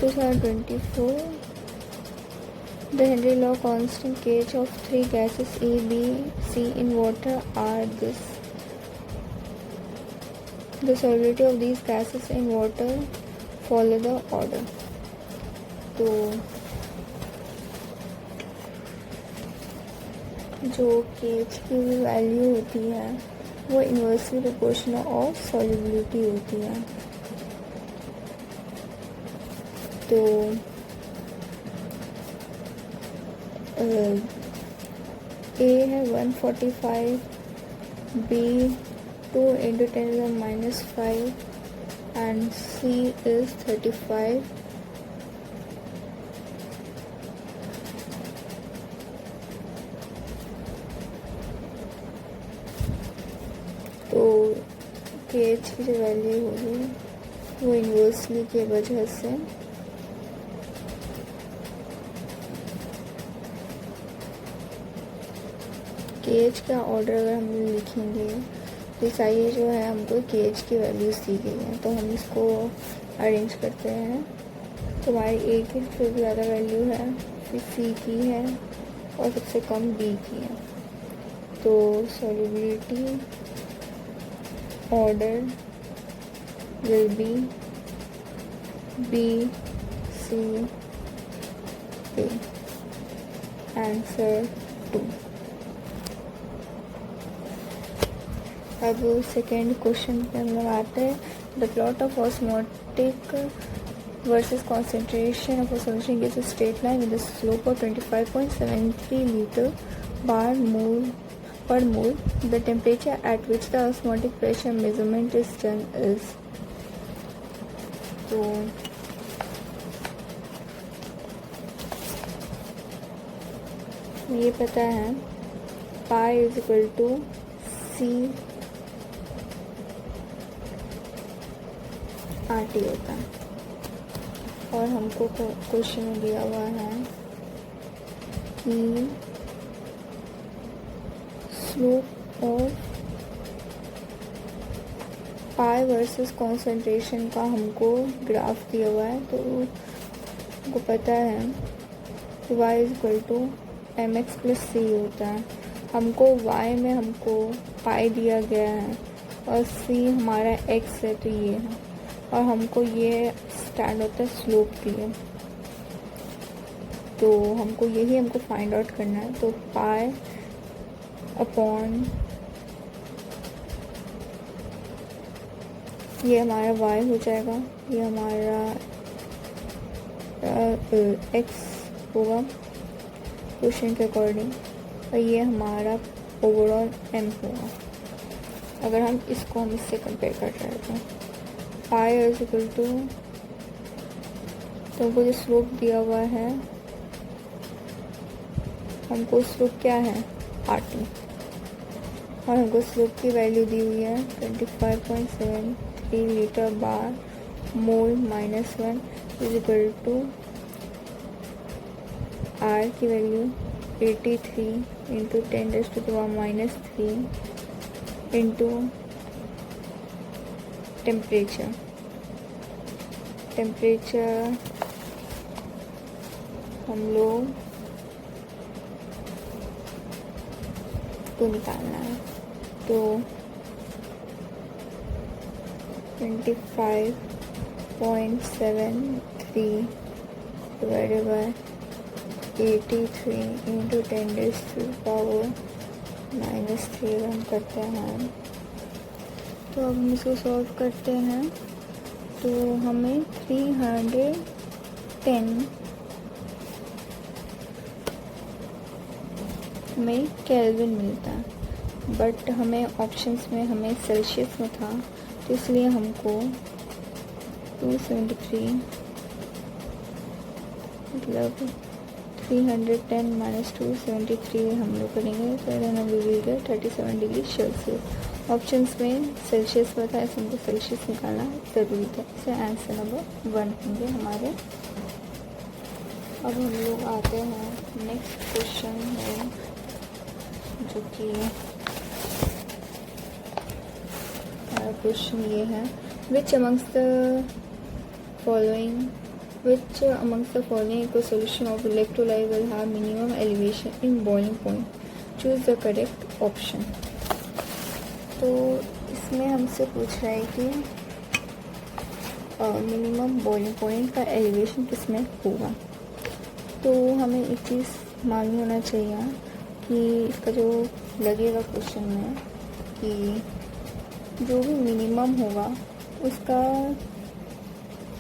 2024. The Henry law constant KH of three gases A, B, C in water are this. The solubility of these gases in water follow the order. तो जो KH की value होती है वो inversely proportional of solubility होती है. तो A है 145, B 2 into 10⁻⁵ and C is 35. तो KH की जो वैल्यू होगी वो इन्वर्सली के वजह से KH का ऑर्डर अगर हम लिखेंगे तो ये जो है हमको KH की वैल्यूज दी गई है, तो हम इसको अरेंज करते हैं. तो हमारी A की सबसे ज़्यादा वैल्यू है, फिर C की है और सबसे कम B की है. तो solubility order will be B, C, A. Answer 2. अब सेकेंड क्वेश्चन पे हम लोग आते हैं. The plot of osmotic versus concentration of a solution gives a straight line with a slope of 25.73 liter bar mole per mole. The temperature at which the osmotic pressure measurement is done is. तो ये पता है pi is equal to C RT होता है. और हमको question में दिया हुआ है कि slope of pi versus concentration का हमको ग्राफ दिया हुआ है. तो हमको पता है कि y is equal to mx plus c होता है. हमको y में हमको पाई दिया गया है और c हमारा x है, तो ये है. और हमको ये स्टैंड होता है स्लोप दिए, तो हमको यही हमको फाइंड आउट करना है. तो पाई अपॉन ये हमारा y हो जाएगा, ये हमारा x होगा क्वेश्चन के अकॉर्डिंग, और ये हमारा ओवरऑल m होगा. अगर हम इससे कंपेयर कर रहे हैं तो पाई इज इक्वल टू, तो हमको जो स्लोप दिया हुआ है, हमको स्लोप क्या है RT, और हमको स्लोप की वैल्यू दी हुई है 25.73 litre bar mole -1 is equal to R की वैल्यू 83 इंटू 10⁻³ इंटू टेम्परेचर हम लोग को निकालना है. तो 25.73 डिवाइडेड बाय 83 इंटू 10⁻³ हम करते हैं. तो अब हम इसको सॉल्व करते हैं तो हमें 310 में केल्विन मिलता है, बट हमें ऑप्शंस में हमें सेल्सियस में था, तो इसलिए हमको 273 मतलब 310 - 273 हम लोग करेंगे, तो हम मिलेगा 37 डिग्री सेल्सियस. ऑप्शंस में सेल्सियस में था, ऐसे हमको सेल्सियस निकालना ज़रूरी था. इसे आंसर नंबर 1 होंगे हमारे. अब हम लोग आते हैं नेक्स्ट क्वेश्चन में, जो कि हमारा क्वेश्चन ये है, विच amongst the following Which amongst the following aqueous solution of electrolyte will have minimum elevation in boiling point? Choose the correct option. तो इसमें हमसे पूछ रहा है कि मिनिमम बॉइलिंग पॉइंट का एलिवेशन किस में होगा। तो हमें एक चीज़ मालूम होना चाहिए कि इसका जो लगेगा क्वेश्चन में कि जो भी मिनिमम होगा उसका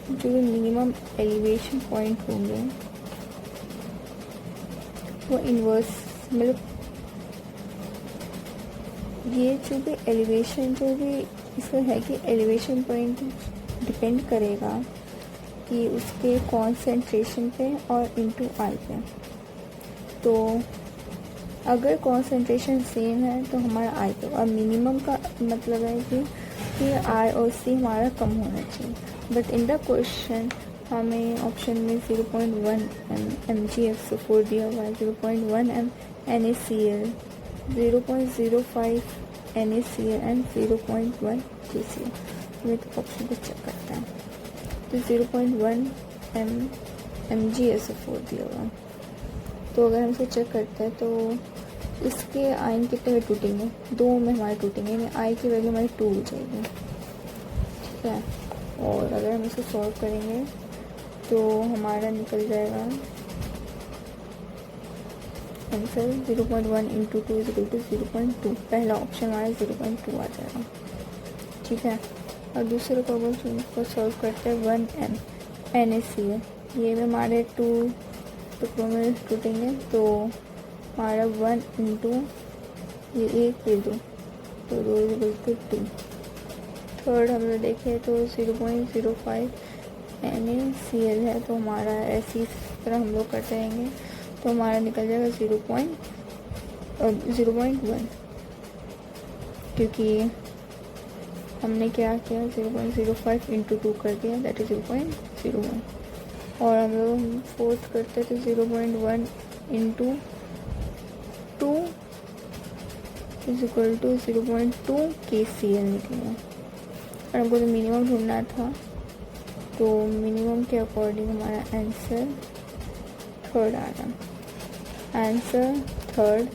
जो भी मिनिमम एलिवेशन पॉइंट होंगे वो इन्वर्स, मतलब ये जो भी एलिवेशन जो भी इसमें है कि एलिवेशन पॉइंट डिपेंड करेगा कि उसके कॉन्सेंट्रेशन पे और इनटू आई पे। तो अगर कॉन्सेंट्रेशन सेम है तो हमारा आई पे, और मिनिमम का मतलब है कि आई और सी हमारा कम होना चाहिए। बट इन द क्वेश्चन हमें ऑप्शन में 0.1 mgFO4 दिया हुआ है, 0.1 NaCl, 0.05 NaCl एंड 0.1 KCl। हमें तो ऑप्शन को चेक करता है। तो 0.1 mgSO4 दिया हुआ है। तो अगर हम इसे चेक करते हैं तो इसके आयन कितने में टूटेंगे, 2 में हमारे टूटेंगे, यानी आई की वैल्यू हमारी 2 हो जाएगी, ठीक है। और अगर हम इसे सॉल्व करेंगे तो हमारा निकल जाएगा आंसर 0.1 इंटू 2 इक्वल टू 0.2। पहला ऑप्शन हमारा 0.2 आ जाएगा, ठीक है। और दूसरे क्वेश्चन को सॉल्व करते हैं 1 NaCl, ये भी हमारे 2 टुकड़ों में टूटेंगे, तो हमारा 1 इंटू ये 1 ये 2, तो 2 इक्वल टू 2। थर्ड हम लोग देखें तो 0.05 NaCl है, तो हमारा ऐसी तरह हम लोग करते रहेंगे तो हमारा निकल जाएगा 0.1, क्योंकि हमने क्या किया 0.05 इंटू 2 कर दिया, दैट इज 0.01। और हम लोग फोर्थ करते तो 0.1 into 2 is equal to 0.2 KCl निकलेगा। और हमको तो मिनिमम ढूंढना था, तो मिनिमम के अकॉर्डिंग हमारा आंसर थर्ड आ रहा। आंसर थर्ड,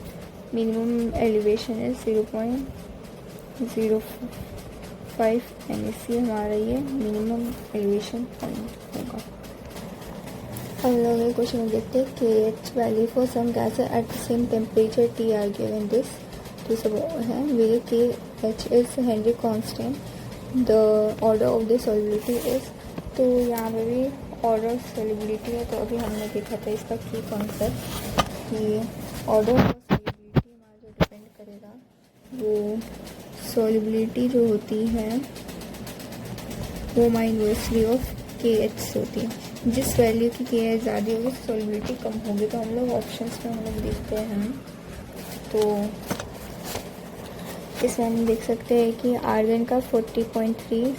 मिनिमम एलिवेशन है 0.05 NaCl, हमारा ये मिनिमम एलिवेशन पॉइंट होगा। हम लोग ये क्वेश्चन में देखते हैं KH value for some gas at the same temperature T are given this. तो सब है where KH is Henry constant, the order of the solubility is. तो यहाँ पे भी ऑर्डर ऑफ सॉल्युबिलिटी है, तो अभी हमने देखा था इसका की कॉन्सेप्ट कि ऑर्डर ऑफ सॉल्युबिलिटी हमारा जो डिपेंड करेगा वो सॉल्युबिलिटी जो होती है वो हमारी इन्वर्सली ऑफ KH होती है। जिस वैल्यू की KH ज़्यादा होगी सॉल्युबिलिटी कम होगी। तो हम लोग ऑप्शंस में हम लोग देखते हैं, तो इसमें हम देख सकते हैं कि आर्गन का 40.3,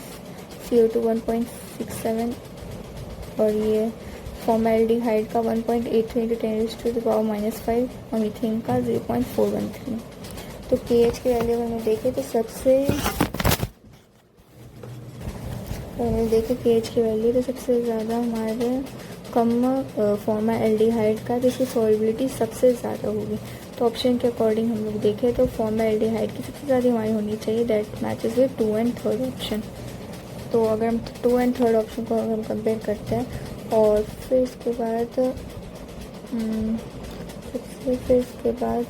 CO2 1.67 और ये फॉर्मेल्डिहाइड का 1.83 × 10⁻⁵ और मीथेन का 0.413। तो KH की वैल्यू अगर हम देखें तो KH की वैल्यू तो सबसे ज़्यादा हमारे कम फॉर्मेल्डिहाइड का, जिसकी सॉल्युबिलिटी सबसे ज़्यादा होगी। तो ऑप्शन के अकॉर्डिंग हम लोग देखें तो फॉर्मेल्डिहाइड की सबसे ज़्यादा हमारी होनी चाहिए, that matches with 2 and 3rd option. तो अगर हम 2 एंड 3rd ऑप्शन को अगर हम कंपेयर करते हैं और फिर इसके बाद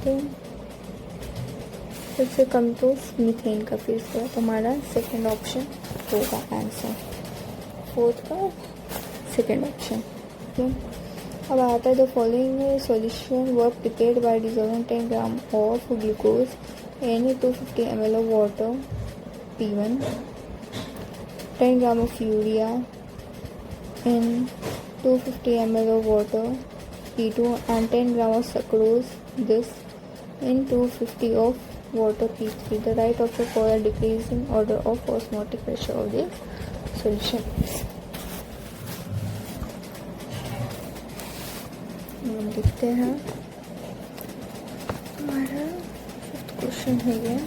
सबसे कम तो मीथेन का, फिर इसके बाद हमारा सेकेंड ऑप्शन होगा आंसर, फोर्थ का सेकेंड ऑप्शन। अब आता है the following solution were prepared by dissolving 10 gram of glucose in 250 ml of water P1, 10 gram of urea in 250 ml of water P2 and 10 gram of sucrose this in 250 of water P3. The right option for a decreasing order of osmotic pressure of the solution. हम देखते हैं हमारा question है ये।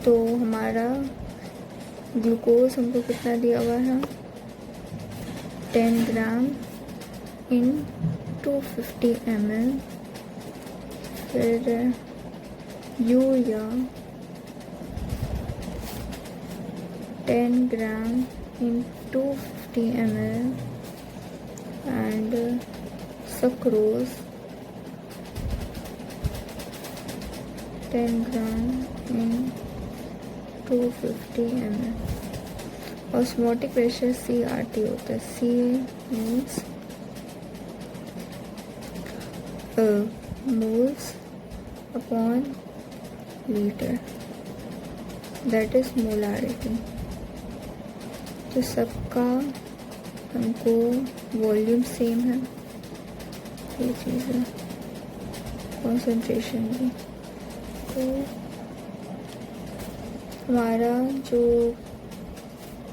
तो हमारा glucose हमको कितना दिया हुआ है 10 ग्राम इन 250 ml, फिर urea 10 gram in 250 ml and sucrose 10 gram in 250 ml। Osmotic pressure CRT होता है। C means moles upon liter, that is molarity। तो सबका हमको वॉल्यूम सेम है, ये चीज़ है, कॉन्सेंट्रेशन भी। तो हमारा जो,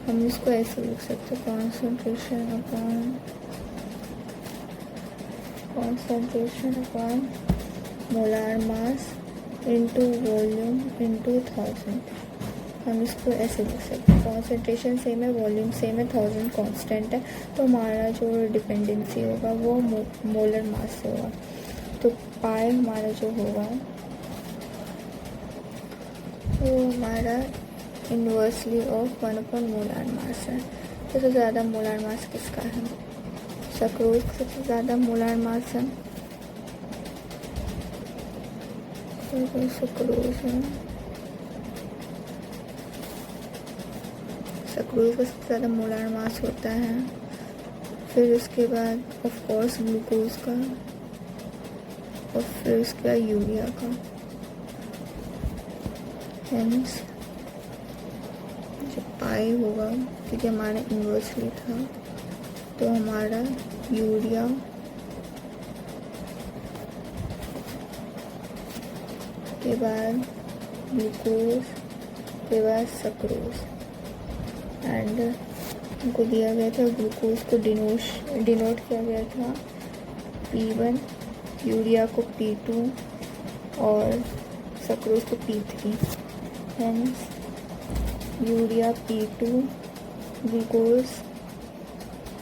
हम इसको ऐसे लिख सकते हैं, concentration upon molar mass into volume into 1000। हम इसको ऐसे लिख सकते हैं, कॉन्सेंट्रेशन सेम है, वॉल्यूम सेम है, 1000 कांस्टेंट है, तो हमारा जो डिपेंडेंसी होगा वो मोलर मास से होगा। तो पाई हमारा जो होगा वो हमारा इन्वर्सली ऑफ 1 मोलार मास है। तो सबसे ज़्यादा मोलार मास किसका है? सक्रोज का सबसे ज़्यादा मोलार मास है, सक्रोज है। सक्रोज का सबसे ज़्यादा मोलार मास होता है। फिर उसके बाद ऑफ कोर्स ग्लूकोज का, और फिर उसके बाद यूरिया का। हेंस जो पाई होगा, क्योंकि हमारा इन्वर्सली था, तो हमारा यूरिया के बाद ग्लूकोज के बाद सक्रोज, एंड हमको दिया गया था ग्लूकोज को डिनोट किया गया था P1, यूरिया को P2 और सक्रोज को P3। Hence urea P2, glucose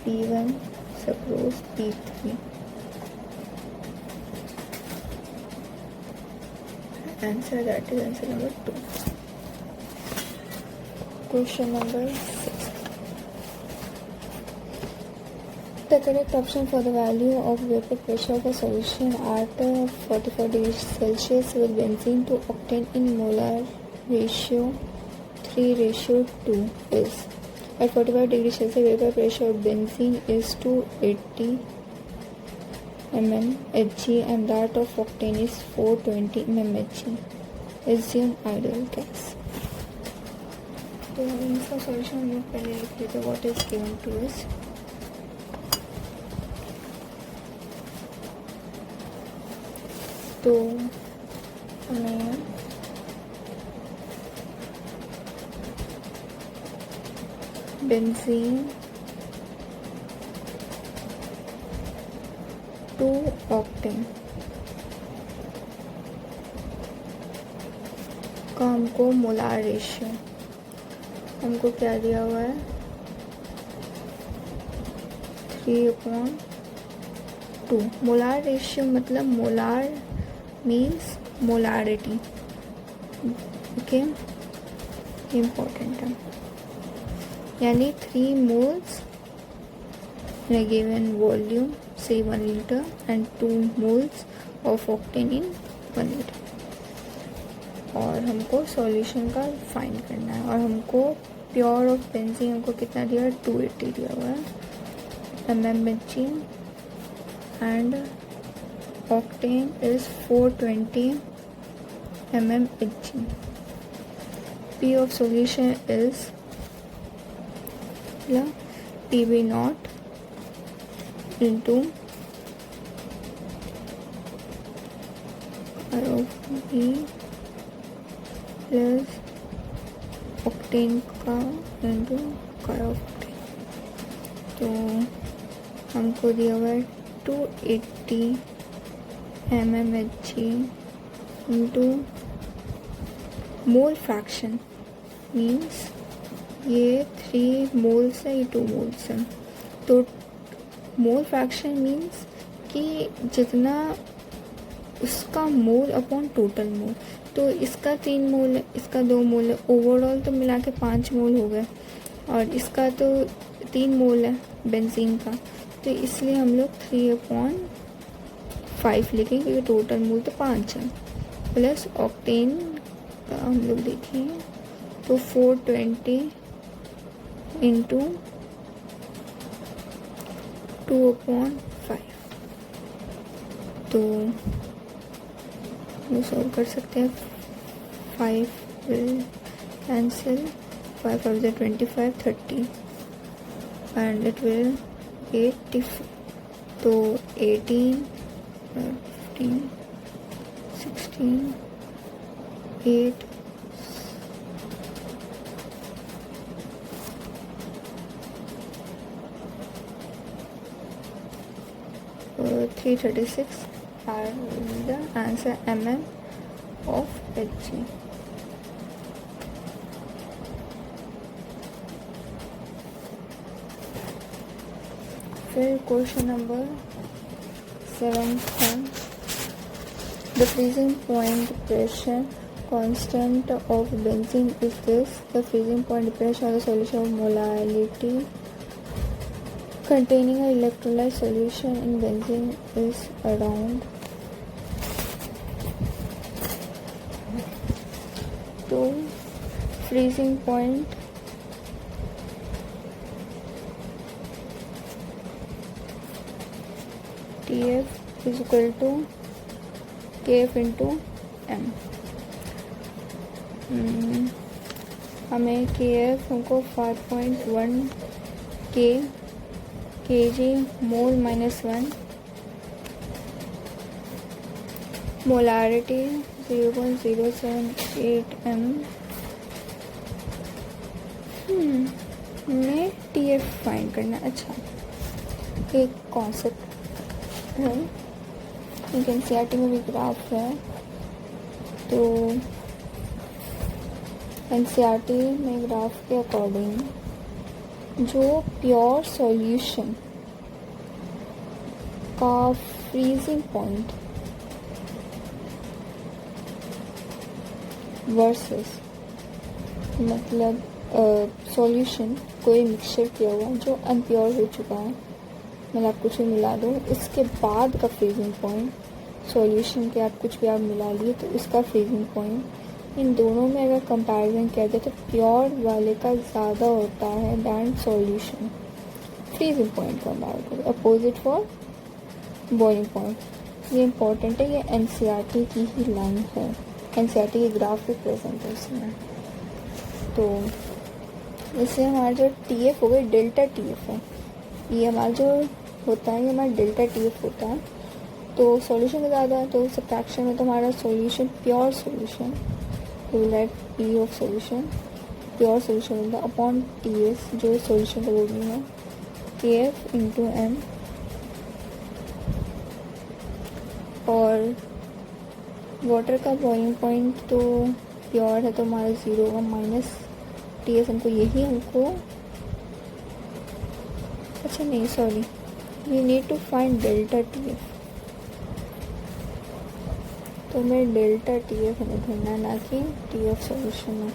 P1, sucrose P3। Answer that is answer number 2। Question number 6। The correct option for the value of vapor pressure of a solution at 44 degrees Celsius with benzene to octane in molar ratio 3:2 is: at 45 degrees Celsius, vapor pressure of benzene is 280 mmHg and that of octane is 420 mmHg. Assume ideal gas. तो इसका solution हम लोग पहले लिख लेते हैं, what is given to us. तो हमें बेंजीन 2 ऑक्टेन का हमको मोलार रेशियो हमको क्या दिया हुआ है, 3/2। मोलार रेशियो मतलब molar means molarity, okay, important है। यानी 3 moles in a given volume, say 1 liter, and 2 moles of octane in 1 liter। और हमको सॉल्यूशन का फाइंड करना है, और हमको प्योर ऑफ बेंजीन हमको कितना दिया है, 280 दिया हुआ है mmHg, and octane is 420 mmHg। P of solution is PB0 into R of B plus octane का into car of octane। तो हमको दिया हुआ है 280 mmHg into मोल फ्रैक्शन मीन्स ये 3 moles है, ये 2 moles है, तो मोल फ्रैक्शन मीन्स कि जितना उसका मोल अपॉन टोटल मोल। तो इसका 3 मोल है, इसका 2 मोल है, ओवरऑल तो मिला के 5 मोल हो गए, और इसका तो 3 मोल है बेंजीन का, तो इसलिए हम लोग 3/5 लिखेंगे क्योंकि टोटल मोल तो 5 है। प्लस ऑक्टेन का हम लोग देखेंगे तो 420 इंटू 2/5, तो ये सॉल्व कर सकते हैं। 5 will cancel, 5 5 25 30 and it will 84, तो 18 15 16 8 336 are the answer mm of Hg. फिर क्वेश्चन नंबर 7 है, the freezing point pressure constant of benzene is this. The freezing point pressure of the solution of molality containing an electrolyte solution in benzene is around. तो freezing point TF is equal to KF into M. हमें KF हमको 5.1 kg मोल -1, molarity 0.078 m में TF find करना। अच्छा, एक concept है, NCERT में भी ग्राफ है, तो एनसीईआरटी में ग्राफ के अकॉर्डिंग जो प्योर सॉल्यूशन का फ्रीजिंग पॉइंट वर्सेस, मतलब सॉल्यूशन कोई मिक्सचर किया हुआ जो अनप्योर हो चुका है, मतलब आप कुछ भी मिला दो, इसके बाद का फ्रीजिंग पॉइंट, सॉल्यूशन के आप कुछ भी आप मिला लिए तो इसका फ्रीजिंग पॉइंट, इन दोनों में अगर कंपैरिजन किया जाए तो प्योर वाले का ज़्यादा होता है दैन सॉल्यूशन फ्रीजिंग पॉइंट का बात करें, अपोजिट फॉर बॉइलिंग पॉइंट। ये इंपॉर्टेंट है, ये एनसीईआरटी की ही लाइन है, एनसीईआरटी के ग्राफ भी प्रेजेंट है इसमें। तो इससे हमारा जो TF हो गया डेल्टा TF है, ये हमारा जो होता है ये हमारा डेल्टा TF होता है। तो सॉल्यूशन का ज़्यादा है तो सब्ट्रैक्शन में तो हमारा solution pure solution right P of solution, pure solution होता है अपॉन TS जो सॉल्यूशन का वॉल्यूम है, KF इंटू M, और वाटर का बॉइलिंग पॉइंट तो प्योर है तो हमारा 0 होगा माइनस TS, हमको यही हमको, अच्छा नहीं sorry, we need to find delta TF, तो मैं डेल्टा TF हमें ढूंढना ना कि TF सॉल्यूशन में।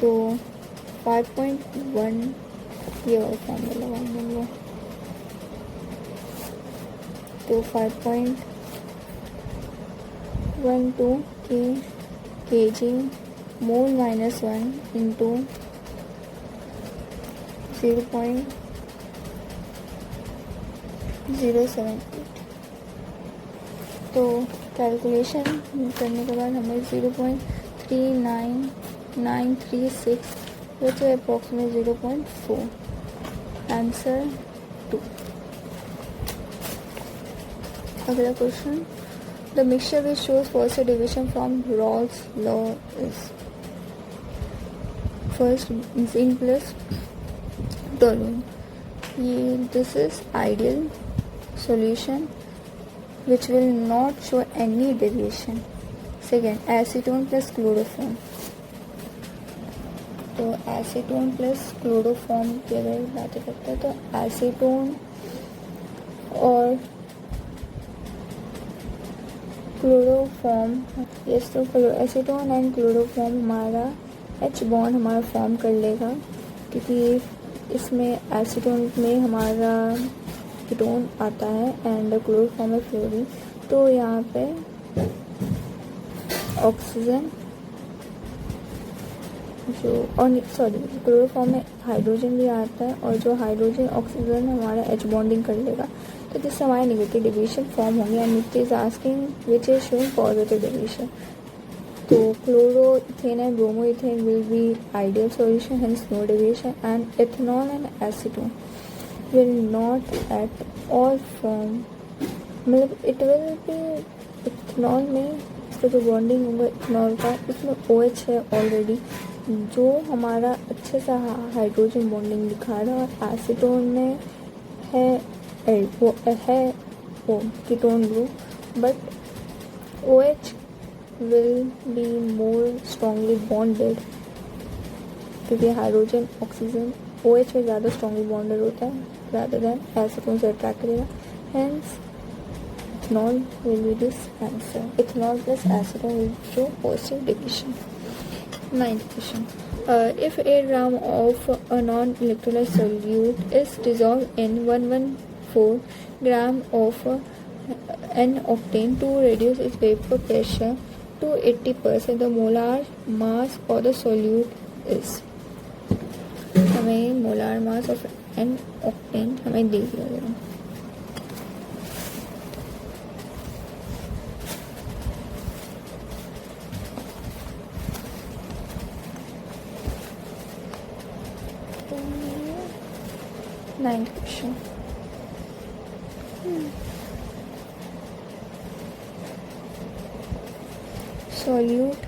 तो 5.1 ये वाला फॉर्मूला लगाएंगे, तो 5.12 kg मोल -1 इंटू 0.078, तो कैलकुलेशन करने के बाद हमें 0.39936 which is approximately 0.4, आंसर 2। अगला question, the mixture which shows first division from Raoult's law is, first zinc plus toluene, ये this is ideal solution which will not show any deviation। Second acetone plus chloroform, तो acetone plus chloroform की अगर बातें करते हैं तो acetone और chloroform, yes, तो एसीटोन एंड क्लोरोफॉर्म हमारा H बॉन्ड हमारा फॉर्म कर लेगा, क्योंकि इसमें एसीटोन में हमारा कीटोन आता है एंड क्लोरोफॉर्म में फ्लोरीन, तो यहाँ पे ऑक्सीजन जो, और सॉरी, क्लोरोफॉर्म में हाइड्रोजन भी आता है, और जो हाइड्रोजन ऑक्सीजन हमारा H बॉन्डिंग कर लेगा, तो जिससे हमारे नेगेटिव डिवीजन फॉर्म होंगे। And it is asking which is showing positive division, तो chloro ethane and bromo ethane will be ideal solution, hence no division, and ethanol and acetone will not at all form, मतलब it will be, ethanol में इसका जो bonding होगा ethanol का, इसमें OH है already, जो हमारा अच्छे से हाइड्रोजन बॉन्डिंग दिखा रहा है, और एसीटोन में वो ketone group, but OH will be more strongly bonded, क्योंकि हाइड्रोजन ऑक्सीजन OH में ज़्यादा स्ट्रॉन्गली बॉन्डेड होता है rather than एसीटोन से अट्रैक्ट करेगा, hence ethanol will be this answer. Ethanol plus acetone will show positive division. 9th question. If a gram of a non-electrolyte solute is dissolved in 114 gram of N-octane to reduce its vapor pressure to 80%, the molar mass of the solute is, हमें molar mass of N-octane हमें दे दिया गया। Ninth question. Solute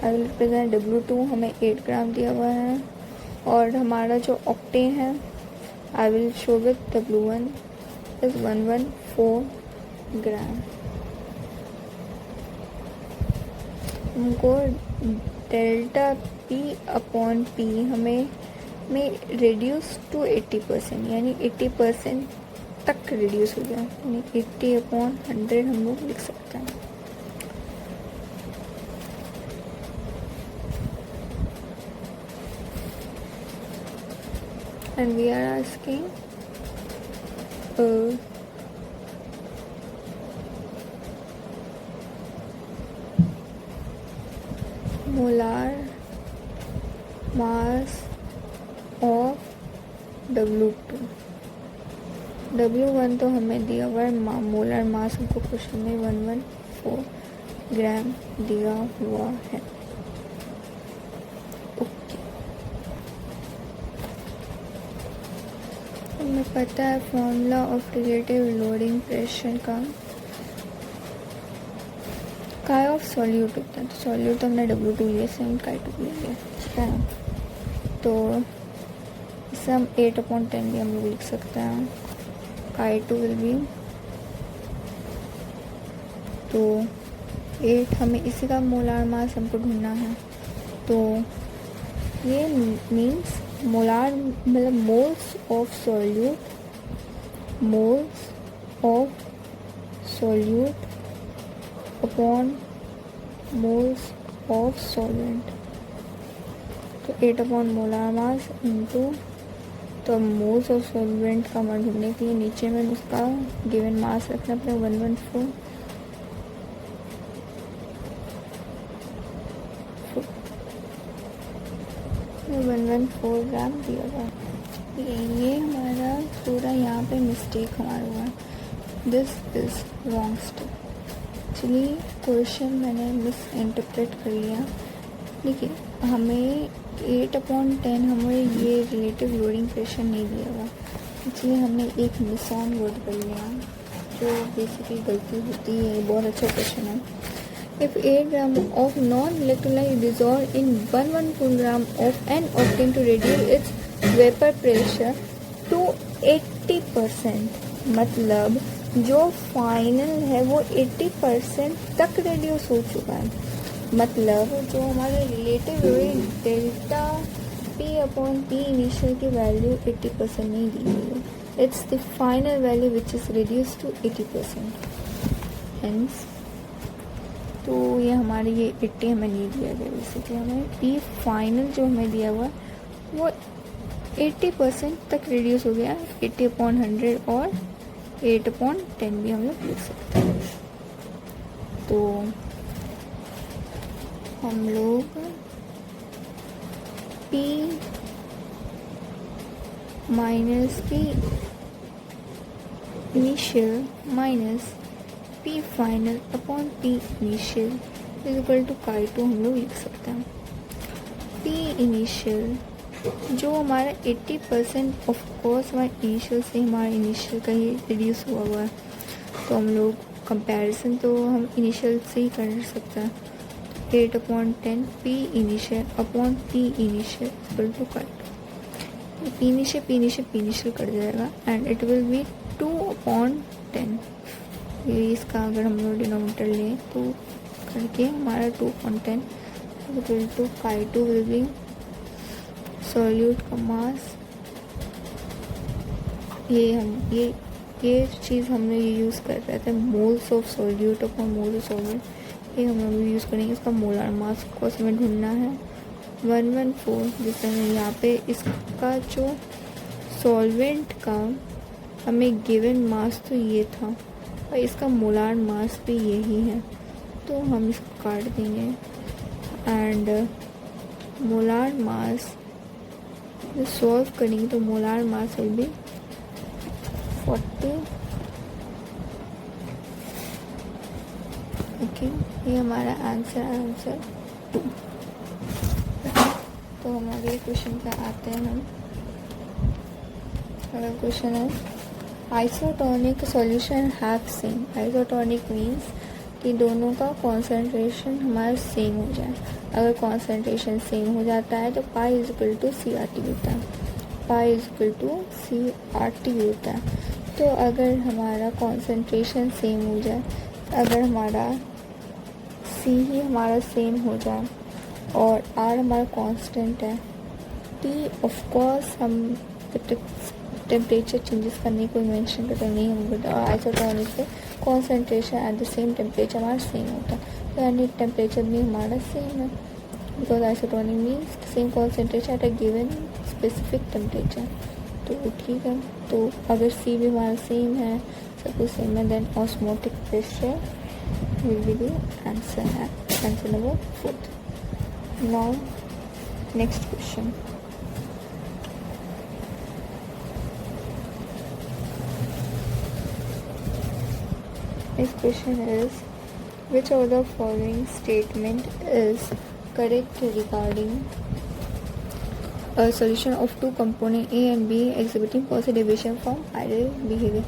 I will represent W2, हमें 8 ग्राम दिया हुआ है, और हमारा जो ऑक्टेन है I will show with W1 is 114 ग्राम। हमको डेल्टा P/P हमें रिड्यूस टू 80%, यानी 80% तक रिड्यूस हो गया, यानी 80/100 हम लोग लिख सकते हैं। And we are asking molar mass of W2। W1 तो हमें दिया हुआ है, मोलर मास हमको क्वेश्चन में 114 ग्राम दिया हुआ है। हमें पता है formula of relative loading pressure का काय ऑफ सॉल्यूट होता है, तो सॉल्यूट तो हमने W2 लिया, सेम काय2 लिया, ठीक है। तो इसे हम 8/10 भी हम लोग लिख सकते हैं, काय2 विल बी, तो 8, हमें इसी का मोलार मास हमको ढूंढना है, तो ये मीन्स मोलार मतलब moles of solute upon moles of solvent, तो 8 मोलार मास इंटू, तो मोल्स ऑफ सॉल्वेंट का मान ढूंढने के लिए नीचे में उसका गिवन मास रखना पड़ेगा 114 ग्राम दिया हुआ है। ये हमारा पूरा यहाँ पे मिस्टेक हमारा हुआ, this is wrong step. Actually question मैंने मिस इंटरप्रेट कर लिया, देखिए हमें 8/10 हमें ये रिलेटिव लोडिंग प्रेशर नहीं दिया हुआ, इसलिए हमने एक मिस ऑन वर्ड कर लिया, जो बेसिकली गलती होती है। बहुत अच्छा क्वेश्चन है। If 8 gram of non-electrolyte dissolved in 114 gram of N-octane to reduce its vapor pressure to 80%, मतलब जो फाइनल है वो 80% तक रिड्यूस हो चुका है, मतलब जो हमारे रिलेटिव डेल्टा P/P इनिशियल की वैल्यू 80% नहीं दी गई है, it's the final value which is reduced to 80%. Hence, तो ये हमारे ये 80 हमें नहीं दिया गया, बेसिकली हमें पी फाइनल जो हमें दिया हुआ वो 80% तक रिड्यूस हो गया, 80/100 और 8/10 भी हम लोग लिख सकते हैं. तो हम लोग P minus P initial minus P final upon P initial is equal to chi2 हम लोग लिख सकते हैं. P इनिशियल जो हमारा 80% ऑफ कोर्स हमारे इनिशियल से हमारा इनिशियल का ही रिड्यूस हुआ है, तो हम लोग कंपैरिजन तो हम इनिशियल से ही कर सकते हैं. 8/10 P initial upon P initial equal to chi2. P initial cut जाएगा एंड इट विल बी 2/10. ये इसका अगर हम लोग डिनोमिनेटर लें तो करके हमारा 2/10 equal to chi2 will be solute का मास. ये चीज़ हमने ये यूज़ कर रहे थे, moles of solute upon moles of solvent, ये हम लोग यूज़ करेंगे. इसका मोलार मास को हमें ढूंढना है 114, जिससे हमें यहाँ पे इसका जो सॉल्वेंट का हमें गिवन मास तो ये था और इसका मोलार मास भी यही है, तो हम इसको काट देंगे एंड मोलार मास जो सॉल्व करेंगे तो molar mass will be 40. Okay, ये हमारा आंसर 2. तो हम अगले क्वेश्चन पे आते हैं. हम अगला क्वेश्चन है isotonic solution have same. Isotonic means कि दोनों का कॉन्सेंट्रेशन हमारा सेम हो जाए. अगर कॉन्सेंट्रेशन सेम हो जाता है तो pi is equal to CRT होता है. Pi is equal to CRT होता है. तो अगर हमारा कॉन्सेंट्रेशन सेम हो जाए, अगर हमारा C ही हमारा सेम हो जाए और R हमारा कांस्टेंट है, T ऑफ कोर्स हम टेम्परेचर चेंजेस करने को मेंशन करते नहीं हम करते. और आइसोटोनिक से concentration eight the same temperature हमारा सेम होता है, तो यानी टेम्परेचर भी हमारा सेम है, because isotonic means same concentration at a given specific temperature. तो ठीक है, तो अगर C भी हमारा सेम है, सब कुछ सेम है, then osmotic pressure will be the answer है. Answer number 4. Now next question. Next question is, which of the following statement is correct regarding a solution of two component A and B exhibiting positive deviation from ideal behavior.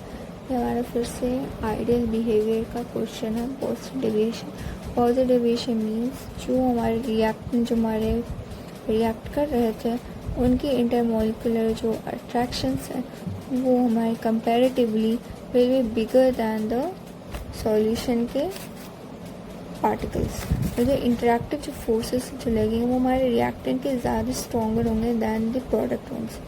ये हमारा फिर से ideal behavior का question है. Positive deviation means जो हमारे reactant जो हमारे रिएक्ट कर रहे थे उनकी इंटरमोलिकुलर जो अट्रैक्शंस हैं वो हमारे comparatively will be bigger than the solution के पार्टिकल्स. तो जो इंटरेक्टिव जो फोर्सेस जो लगेंगे वो हमारे रिएक्टेंट के ज़्यादा स्ट्रॉन्गर होंगे दैन द प्रोडक्ट वंस.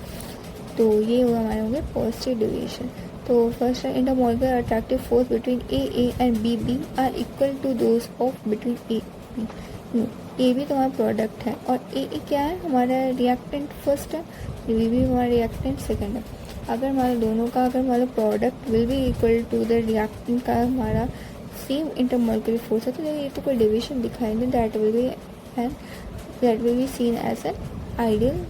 तो ये हुआ हमारे होंगे पॉजिटिव डेविएशन. तो फर्स्ट है intermolecular attractive force between A and B are equal to those of between A B तो हमारा प्रोडक्ट है और ए क्या है हमारा रिएक्टेंट फर्स्ट है, बी हमारा रिएक्टेंट सेकंड है. अगर हमारे दोनों का अगर हमारा product will be equal to the reactant का हमारा सेम इंटरमोलिकुलर फोर्स है, तो ये तो कोई डेविएशन दिखाई दे that will be seen as an ideal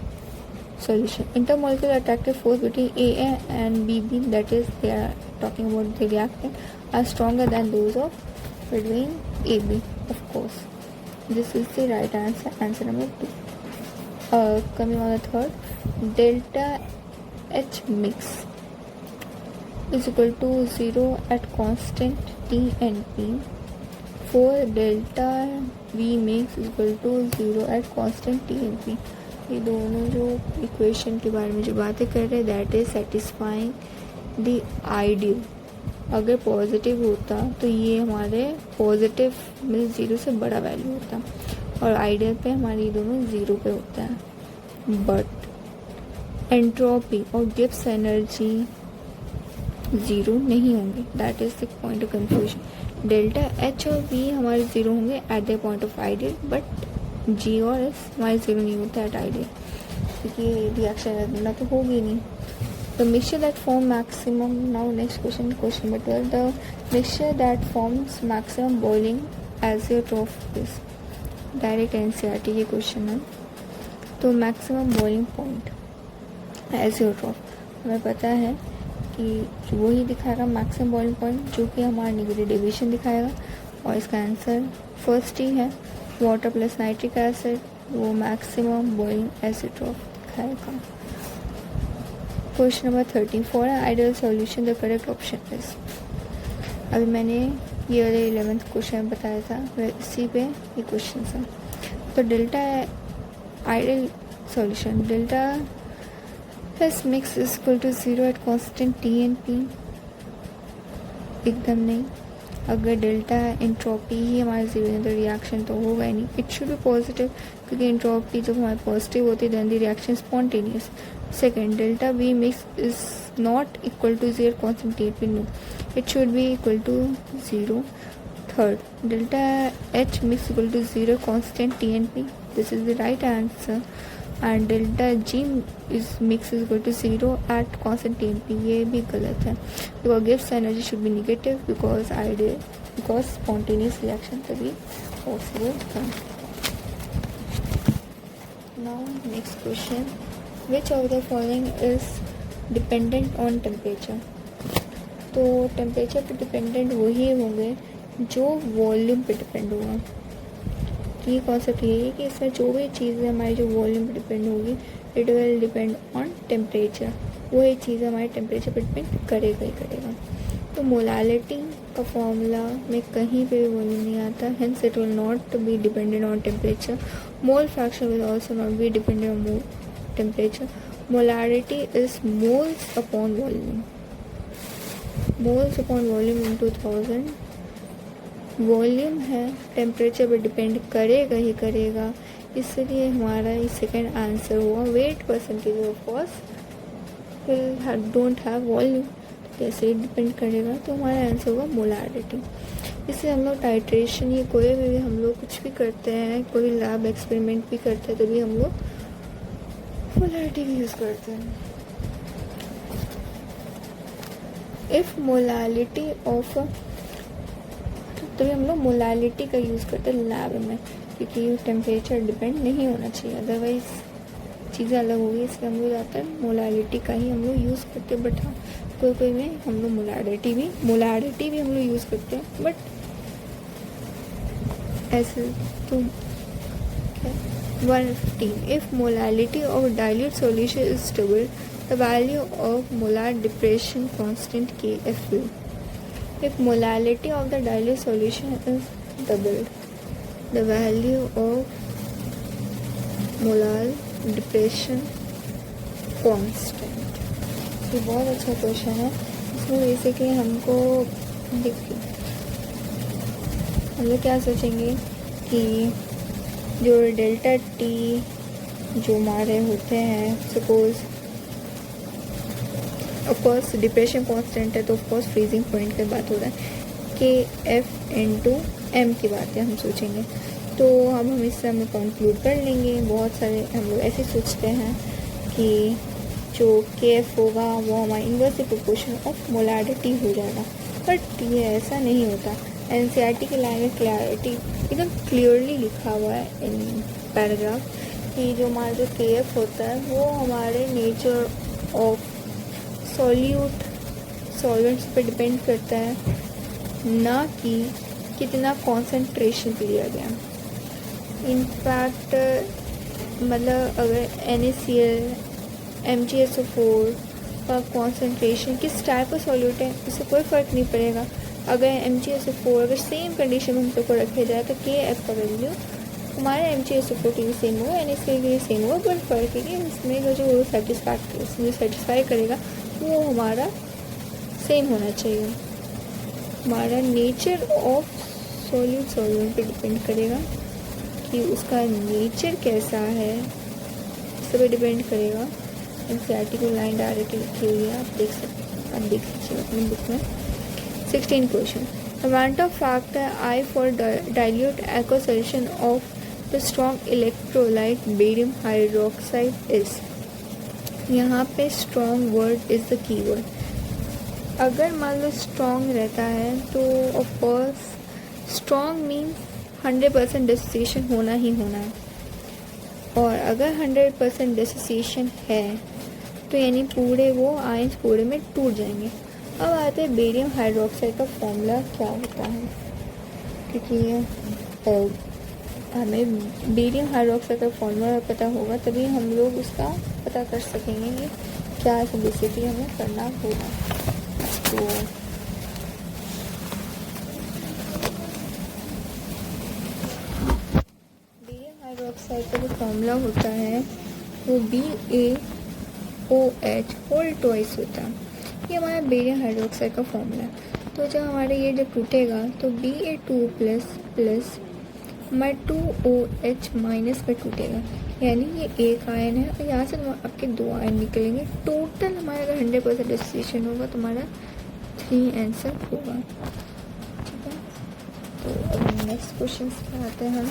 solution. Intermolecular attractive force between A and B, that is they are talking about the reactant, are stronger than those of between AB. Of course, this is the right answer. Answer number 2. Coming on the third, delta H mix is equal to 0 at constant T and P. For delta V mix is equal to 0 at constant T and P. ये दोनों जो equation के बारे में जो बातें कर रहे हैं that is satisfying the ideal. अगर पॉजिटिव होता तो ये हमारे पॉजिटिव में 0 से बड़ा वैल्यू होता और आइडियल पे हमारे ये दोनों 0 पे होता है. बट एंट्रोपी और गिब्स एनर्जी ज़ीरो नहीं होंगे, that is the point of confusion. Delta H और वी हमारे ज़ीरो होंगे at the point of ideal, but G और एस हमारे ज़ीरो नहीं होता एट आइडियल, क्योंकि रिएक्शन ना तो होगी नहीं। The mixture that form maximum, now next question, question number 12, the mixture that forms maximum boiling azeotrope is, direct NCERT के क्वेश्चन है। तो मैक्सिमम बॉइलिंग पॉइंट एजियोट्रोफ हमें पता है कि वही दिखाएगा मैक्सिमम बॉइलिंग पॉइंट जो कि हमारा नेगेटिव डेविएशन दिखाएगा, और इसका आंसर फर्स्ट ही है, वाटर प्लस नाइट्रिक एसिड, वो मैक्सिमम बॉइलिंग एजियोट्रोफ दिखाएगा। Question number 13, for an ideal solution the correct option is, अभी मैंने ये वाले 11th क्वेश्चन बताया था, इसी पे ये क्वेश्चन है। तो delta ideal solution, delta plus mix is equal to 0 at constant T and P, एकदम नहीं। अगर डेल्टा एंट्रोपी ही हमारे 0 है तो रिएक्शन तो होगा ही नहीं, इट शुड बी पॉजिटिव, क्योंकि एंट्रोपी जब हमारी पॉजिटिव होती है then the reaction spontaneous. Second, delta V mix is not equal to 0 constant T and P, no, it should be equal to 0। Third, delta H mix equal to 0 constant T and P, this is the right answer. And delta G is mix is equal to 0 at constant T and P, ये भी गलत है, because gives energy should be negative, because spontaneous reaction तभी possible है। Now next question, which of the following is dependent on temperature. तो temperature पे dependent वही होंगे जो वॉल्यूम पे डिपेंड होगा। ये कॉन्सेप्ट ये है कि इसमें जो भी चीज़ें हमारी जो वॉल्यूम पे डिपेंड होगी, it will depend on temperature, वही चीज़ हमारे टेम्परेचर पे डिपेंड करेगा ही करेगा। तो मोलालिटी का फॉर्मूला में कहीं पे भी वॉल्यूम नहीं आता, hence it will not be dependent on temperature. Mole fraction will also not be dependent on temperature. Molarity is moles upon volume, moles upon volume into 1000। Volume है, टेम्परेचर पर depend करेगा ही करेगा, इसलिए हमारा ये सेकेंड आंसर हुआ। Wait percentage of course will don't have volume, कैसे depend करेगा, तो हमारा आंसर होगा मोलारिटी। इससे हम लोग टाइट्रेशन, ये कोई भी हम लोग कुछ भी करते हैं, कोई लैब एक्सपेरिमेंट भी करते हैं, तभी हम लोग मोलारिटी भी यूज़ करते हैं। इफ़ मोलालिटी ऑफ, तभी हम लोग मोलालिटी का यूज़ करते हैं लैब में, क्योंकि टेम्परेचर डिपेंड नहीं होना चाहिए, अदरवाइज चीज़ें अलग होगी, इसलिए हम लोग ज़्यादातर मोलालिटी का ही हम लोग यूज़ करते हैं। बट हाँ, कोई कोई में हम लोग मोलारिटी भी हम लोग यूज़ करते हैं, बट ऐसे तो 115, if molality of dilute solution is stable, the value of molar depression constant KF. If molality of the dilute solution is doubled, the value of molar depression constant. ये बहुत अच्छा क्वेश्चन है, इसमें basically हमको देखिए, हम लोग क्या सोचेंगे कि जो डेल्टा टी जो हमारे होते हैं, सपोज ऑफकोर्स डिप्रेशन कांस्टेंट है, तो ऑफकोर्स फ्रीजिंग पॉइंट की बात हो रहा है, KF इंटू M की बात है हम सोचेंगे, तो अब हम इससे हम कंक्लूड कर लेंगे। बहुत सारे हम लोग ऐसे सोचते हैं कि जो KF होगा वो हमारा इन्वर्स प्रोपोर्शन ऑफ मोलारिटी हो जाएगा, बट ये ऐसा नहीं होता। NCERT की लाइन में क्लैरिटी एकदम क्लियरली लिखा हुआ है इन पैराग्राफ कि जो हमारा जो KF होता है वो हमारे नेचर ऑफ सॉल्यूट सॉल्वेंट्स पे डिपेंड करता है, ना कि कितना कॉन्सेंट्रेशन पे लिया गया। इनफैक्ट मतलब अगर NaCl MgSO4 का कॉन्सेंट्रेशन किस टाइप का सॉल्यूट है उससे कोई फ़र्क नहीं पड़ेगा। अगर MgSO4 अगर सेम कंडीशन में हम लोग को रखा जाए तो KF का वैल्यू हमारे MgSO4 के लिए सेम होगा, NaCl के लिए सेम होगा, बट फ़र्क है कि इसमें जो सेटिस्फाई करेगा वो हमारा सेम होना चाहिए। हमारा नेचर ऑफ सॉल्यूट पे डिपेंड करेगा कि उसका नेचर कैसा है, इस पर डिपेंड करेगा। NCERT को लाइन डायरेक्ट लिखी हुई है, आप देख सकते हैं, आप देख लीजिए अपनी बुक में। 16 question, amount of factor I for dilute aqueous solution of the strong electrolyte barium hydroxide is। यहाँ पे strong word is the key word। अगर मान लो strong रहता है तो of course strong means 100% dissociation होना ही होना है, और अगर 100% डिसोसिएशन है तो यानी पूरे वो आयंस पूरे में टूट जाएंगे। अब आते हैं बेरियम हाइड्रोक्साइड का फॉर्मूला क्या होता है, क्योंकि हमें बेरियम हाइड्रोक्साइड का फॉर्मूला पता होगा तभी हम लोग उसका पता कर सकेंगे कि क्या बेसिकली हमें करना होगा। तो बेरियम हाइड्रोक्साइड का जो फॉर्मूला होता है वो BaOH होल ट्वाइस होता है। ये हमारा बेरियम हाइड्रोक्साइड का फॉर्मूला है। तो जब हमारे ये जब टूटेगा तो Ba2 प्लस हमारे 2OH माइनस पर टूटेगा, यानी ये एक आयन है और यहाँ से आपके 2 आयन निकलेंगे। टोटल हमारा अगर 100% डिसोसिएशन होगा तो हमारा 3 आंसर होगा। ठीक है, तो नेक्स्ट क्वेश्चन पर आते हैं हम।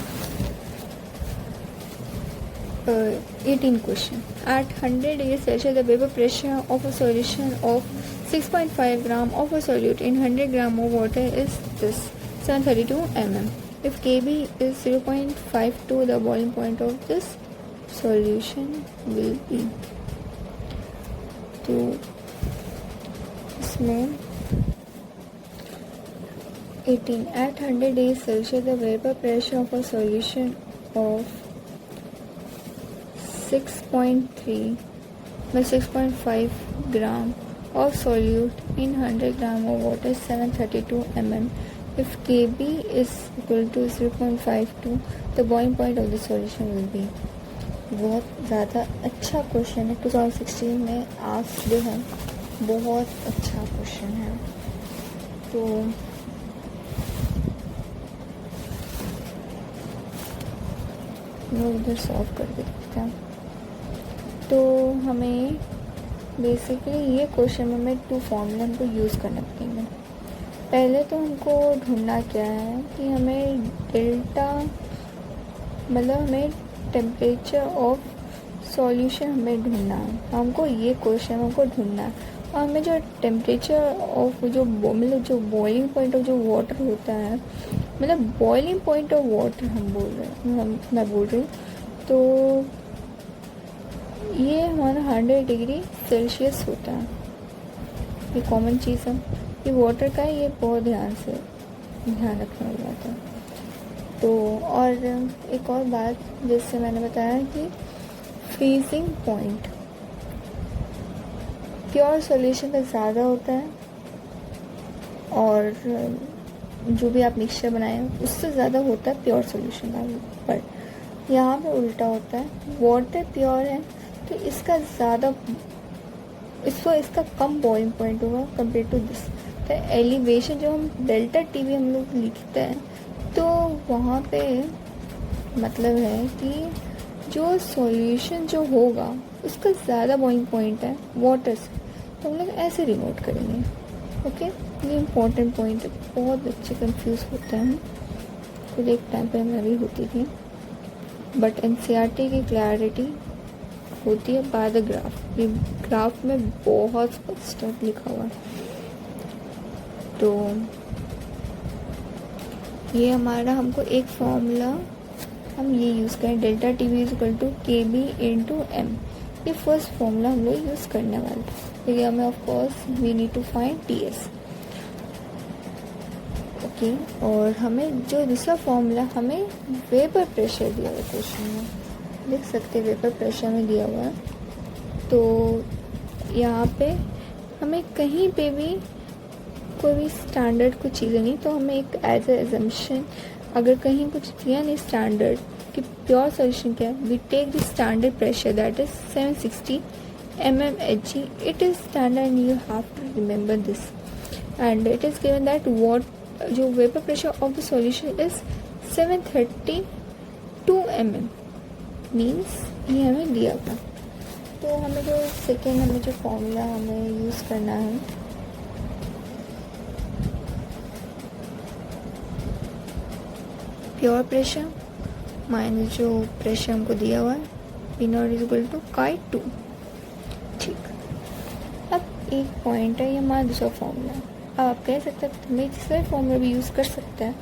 18 question, at 100 degrees Celsius the vapor pressure of a solution of 6.5 gram of a solute in 100 gram of water is this 732 mm. If Kb is 0.52 the boiling point of this solution will be। तो इसमें 18 at 100 degrees Celsius the vapor pressure of a solution of 6.3 by 6.5 gram of solute in 100 gram of water is 732 mm. If Kb is equal to 0.52 the boiling point of the solution will be। बहुत ज़्यादा अच्छा question है, 2016 में asked है, बहुत अच्छा question है। तो मैं उधर सॉल्व कर देते हैं। तो हमें बेसिकली ये क्वेश्चन में हमें 2 फॉर्मूले हमको यूज़ करना पड़ेंगे। पहले तो हमको ढूंढना क्या है कि हमें डेल्टा मतलब हमें टेम्परेचर ऑफ सॉल्यूशन हमें ढूंढना है। हमको ये क्वेश्चन हमको ढूंढना है और हमें जो टेम्परेचर ऑफ जो मतलब जो बॉइलिंग पॉइंट ऑफ जो वाटर होता है, मतलब बॉइलिंग पॉइंट ऑफ वाटर हम बोल रहे हैं, मैं बोल रही हूँ। तो ये हमारा 100 डिग्री सेल्सियस होता है, ये कॉमन चीज़ है, ये वाटर का है, ये बहुत ध्यान रखने वाली बात है। तो और एक और बात जिससे मैंने बताया कि फ्रीजिंग पॉइंट प्योर सॉल्यूशन का ज़्यादा होता है और जो भी आप मिक्सचर बनाए उससे ज़्यादा होता है प्योर सॉल्यूशन का, पर यहाँ पे उल्टा होता है। वाटर प्योर है तो इसका ज़्यादा इसका कम बॉइलिंग पॉइंट होगा कंपेयर टू दिस। तो एलिवेशन जो हम डेल्टा टीवी हम लोग लिखते हैं तो वहाँ पे मतलब है कि जो सॉल्यूशन जो होगा उसका ज़्यादा बॉइलिंग पॉइंट है वाटर से, तो हम लोग ऐसे रिनोट करेंगे। ओके, ये इम्पोर्टेंट पॉइंट है, बहुत बच्चे कंफ्यूज होते हैं। खुद एक टाइम पर मैं भी होती थी, बट एनसीईआरटी की क्लैरिटी होती है बाय द ग्राफ। ये ग्राफ में बहुत स्पष्ट लिखा हुआ है। तो ये हमारा हमको एक फॉर्मूला हम ये यूज़ करें, delta T V is equal to K B into M. ये फर्स्ट फॉर्मूला हम लोग यूज़ करने वाले हैं, क्योंकि हमें of course we need to find T S. Okay, और हमें जो दूसरा फॉर्मूला हमें वेपर प्रेशर दिया हुआ क्वेश्चन में, लिख सकते वेपर प्रेशर में दिया हुआ है। तो यहाँ पे हमें कहीं पे भी कोई भी स्टैंडर्ड कुछ चीज़ें नहीं, तो हमें एक एज ए एजम्पशन अगर कहीं कुछ दिया नहीं स्टैंडर्ड कि प्योर सॉल्यूशन क्या है, we take the standard pressure that is 760 mmHg. It is standard and you have to remember this, and it is given that what जो vapour pressure of the solution is 732 mm means ये हमें दिया था। तो हमें जो second हमें जो फॉर्मूला हमें यूज़ करना है प्योर प्रेशर माइनस जो प्रेशर हमको दिया हुआ है P naught is equal to Chi2। ठीक, अब एक पॉइंट है, ये हमारा दूसरा फॉर्मूला। अब आप कह सकते हैं तुम्हें तीसरा फॉर्मूला भी यूज़ कर सकते हैं।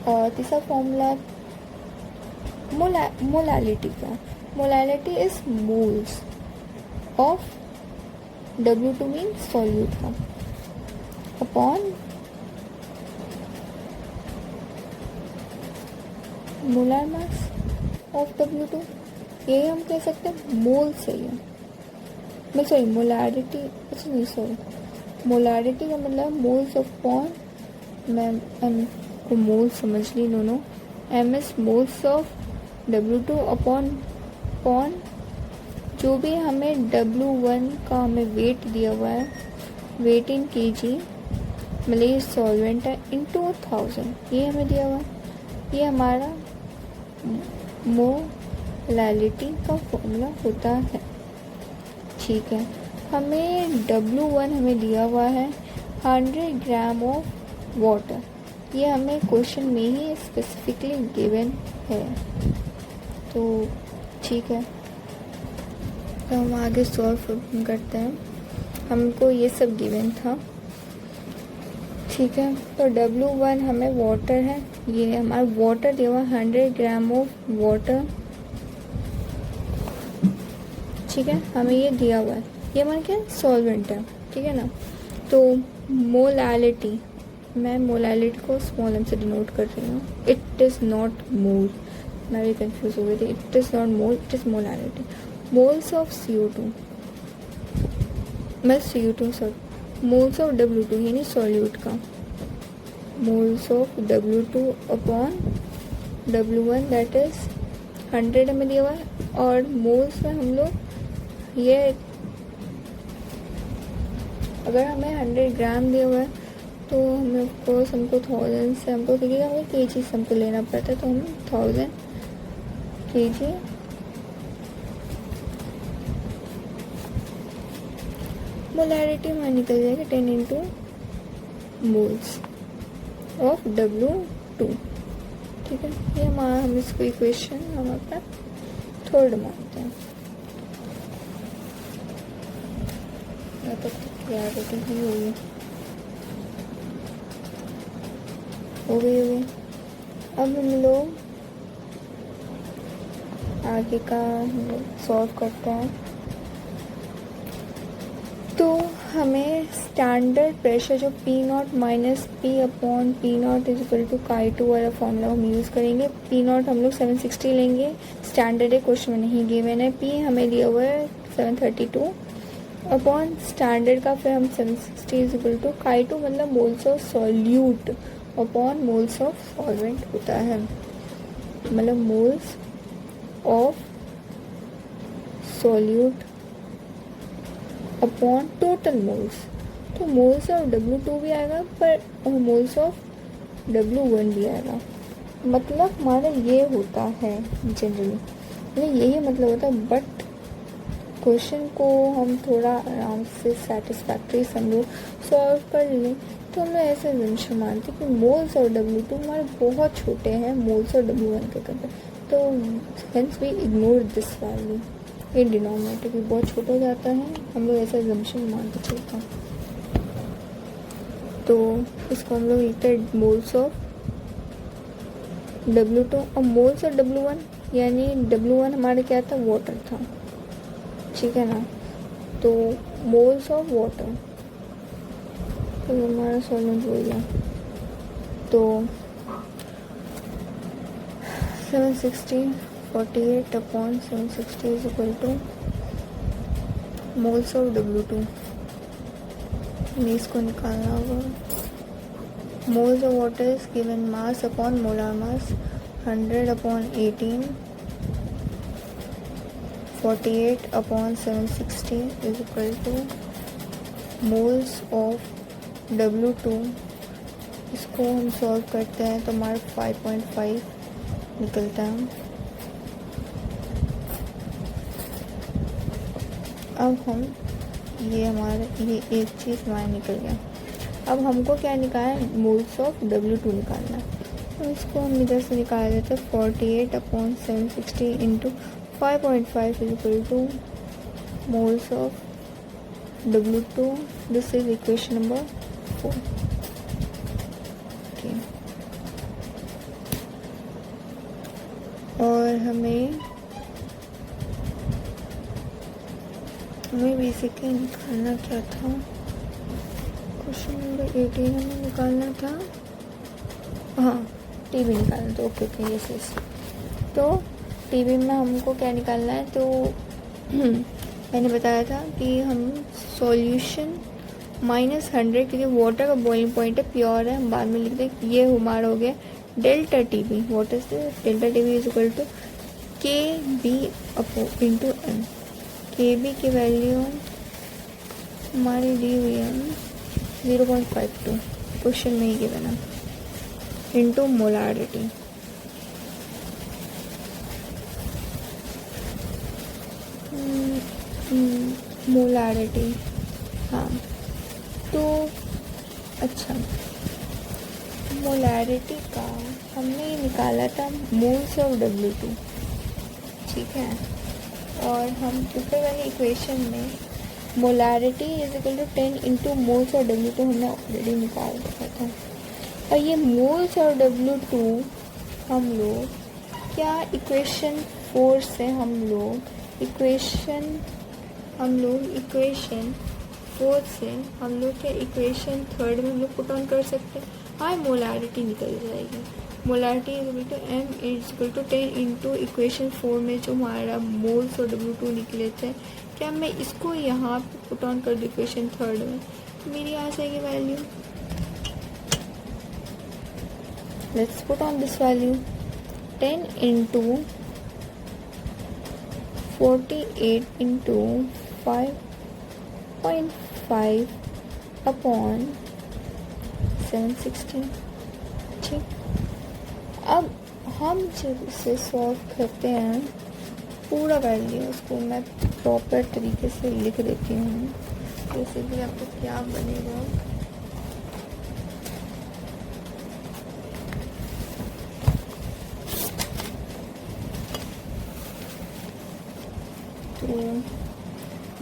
और तीसरा फॉर्मूला मोलालिटी का, molality is moles of W2 mean solute का upon molar mass of W2। ये हम कह सकते हैं मोल सही है, मैं सॉरी मोलारिटी, अच्छा नहीं सॉरी, मोलारिटी का मतलब मोल्स ऑफ पॉन, मैं एम को मोल समझ ली दोनों, M S moles of W2 upon पॉन, जो भी हमें W1 का हमें वेट दिया हुआ है, वेट इन kg मतलब ये सॉल्वेंट है इनटू 1000, ये हमें दिया हुआ है। ये हमारा मोलालिटी का फॉर्मूला होता है। ठीक है, हमें W1 हमें दिया हुआ है 100 ग्राम ऑफ वाटर, ये हमें क्वेश्चन में ही स्पेसिफिकली गिवन है। तो ठीक है, तो हम आगे सॉल्व करते हैं, हमको ये सब गिवन था। ठीक है, तो W1 हमें वाटर है, ये हमारा वाटर दिया हुआ 100 ग्राम ऑफ वाटर। ठीक है, हमें ये दिया हुआ है, ये हमारा क्या सॉल्वेंट है। ठीक है ना, तो मोलालिटी, मैं मोलालिटी को स्मॉल एम से डिनोट कर रही हूँ, इट इज़ नॉट मोल, मैं भी कंफ्यूज हो गई थी, it is not mole, it is molality. Moles of CO2, मैं CO2 sorry, moles of W2 यानी सॉल्यूट का, moles of W2 upon W1 that is 100 हमें दिया हुआ है, और मोल्स में हम लोग ये अगर हमें 100 ग्राम दिया हुआ है तो हमें ऑफकोर्स हमको 1000 से हमको क्योंकि हमें kg से हमको लेना पड़ता है, तो हम 1000 kg मोलारिटी हमारी निकल जाएगी 10 इंटू मोल्स ऑफ W2। ठीक है, ये हमारा, हम इसको इक्वेशन हम अपना थर्ड मानते हैं। तब तक यार रेटिंग ही होगी, हो गई। अब हम लोग आगे का सॉल्व करते हैं। तो हमें स्टैंडर्ड प्रेशर जो P0 minus P upon P0 is equal to Chi2 वाला फॉर्मूला हम यूज़ करेंगे। P0 हम लोग 760 लेंगे, स्टैंडर्ड है, क्वेश्चन में नहीं गिवन है। P हमें दिया हुआ है 732 अपॉन स्टैंडर्ड का, फिर हम 760 इज इक्वल टू Chi2 मतलब moles of solute upon moles of solvent होता है, मतलब moles of solute upon total moles. तो मोल्स ऑफ W2 भी आएगा पर मोल्स ऑफ W1 भी आएगा। मतलब हमारा ये होता है जनरली, मतलब यही मतलब होता है। बट क्वेश्चन को हम थोड़ा आराम से सेटिस्फैक्ट्री समझो सॉल्व कर लें तो हम ऐसे जंक्शन मानते कि मोल्स और W2 हमारे बहुत छोटे हैं मोल्स और W1 के कंपेयर, तो hence we ignore this value, ये डिनोमिनेटर भी बहुत छोटा हो जाता है, हम लोग ऐसा जंक्शन मानते चलते हैं। तो इसको हम लोग लिखते हैं मोल्स ऑफ W2 और मोल्स ऑफ W1, यानी W1 हमारे क्या था, वाटर था। ठीक है ना, तो मोल्स ऑफ वाटर, तो हमारा सॉल्वेंट हो गया। तो 760 48 upon 760 is equal two moles of W2, इसको निकालना होगा। Moles of water is given mass upon molar mass 100 upon 18, 48 upon 760 is equal two moles of W2। इसको हम सॉल्व करते हैं तो हमारा 5.5 निकलता है। अब हम ये हमारे ये एक चीज़ हमारा निकल गया। अब हमको क्या निकालना है, मोल्स ऑफ W2 निकालना है। तो इसको हम इधर से निकाल देते हैं 48/760 into 5.5 is equal two moles of W2. This is equation number 4. Okay, और हमें बेसिकली निकालना क्या था, क्वेश्चन नंबर 18 हमें निकालना था, हाँ टीबी निकालना था. Okay okay yes yes. तो टीबी में हमको क्या निकालना है, तो मैंने बताया था कि हम सॉल्यूशन -100, क्योंकि वाटर का बॉइलिंग पॉइंट है, प्योर है, हम बाद में लिख दें. ये हमारा हो गया delta T B. What is delta T B is equal to KB into M. KB की वैल्यू हमारी दी हुई है 0.52, क्वेश्चन में ही गिवन है, इंटू मोलारिटी. मोलारिटी, हाँ. तो अच्छा, मोलारिटी का हमने निकाला था मोल्स ऑफ W2, ठीक है. और हम ऊपर वाली इक्वेशन में molarity is equal to 10 into moles of W2 हमने ऑलरेडी निकाल रखा था. और ये मोल्स ऑफ W2 हम लोग क्या इक्वेशन 4 से हम लोग इक्वेशन 4 से हम लोग क्या इक्वेशन 3 में हम लोग पुट ऑन कर सकते हैं. हाँ, मोलारिटी निकल जाएगी. Molarity is equal to M is equal to 10 into equation 4 में जो हमारा मोल्स और W2 निकले थे, क्या मैं इसको यहाँ पे पुट ऑन कर दूँ इक्वेशन 3 में, तो मेरी आ जाएगी value. Let's put on this value 10 into 48 into 5.5 upon 760. ठीक, अब हम जब इसे सॉल्व करते हैं पूरा वैल्यू, उसको मैं प्रॉपर तरीके से लिख देती हूँ. जैसे कि आपको क्या बनेगा, तो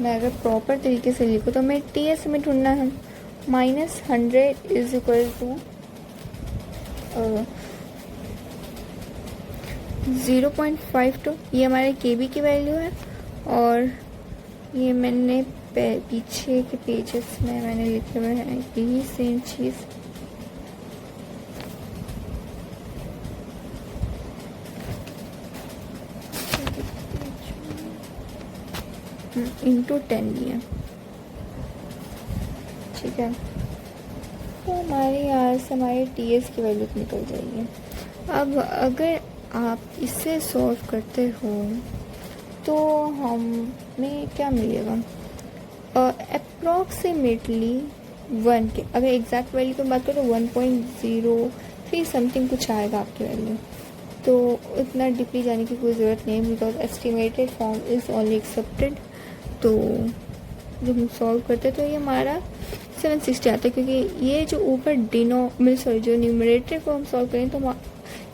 मैं अगर प्रॉपर तरीके से लिखूँ तो मैं TS में ढूंढना है. -100 इज इक्वल टू 0.52, ये हमारे KB की वैल्यू है. और ये मैंने पीछे के पेजेस में मैंने लिखे हुए हैं यही सेम चीज़. इंटू 10 दिया, ठीक है. तो हमारे यहाँ से हमारी TS की वैल्यू निकल जाएगी. अब अगर आप इसे सॉल्व करते हो तो हमें क्या मिलेगा, अप्रॉक्सीमेटली 1 के, अगर एग्जैक्ट वैल्यू की बात करें तो 1.03 समथिंग कुछ आएगा आपकी वैल्यू. तो उतना डीपली जाने की कोई ज़रूरत नहीं है, because estimated form is only accepted. तो जब हम सॉल्व करते हैं तो ये हमारा 760 आता है, क्योंकि ये जो ऊपर जो न्यूमरेटर को हम सॉल्व करें तो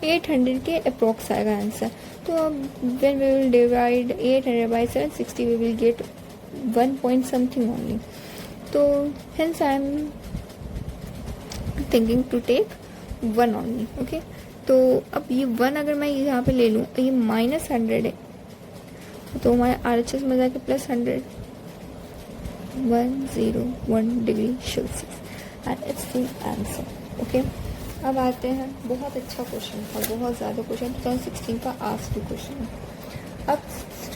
800 के अप्रॉक्स आएगा आंसर. तो अब when we will divide 800 by 760 we will get 1 point something only. तो hence I am thinking to take 1 only. Okay, तो अब ये 1 अगर मैं यहाँ पे ले लूँ तो ये -100 है, तो हमारे RHS में जाके +100, 101 degree Celsius and it's the answer. Okay, अब आते हैं, बहुत अच्छा क्वेश्चन था, बहुत ज़्यादा क्वेश्चन 2016 का आस्क्ड क्वेश्चन है. अब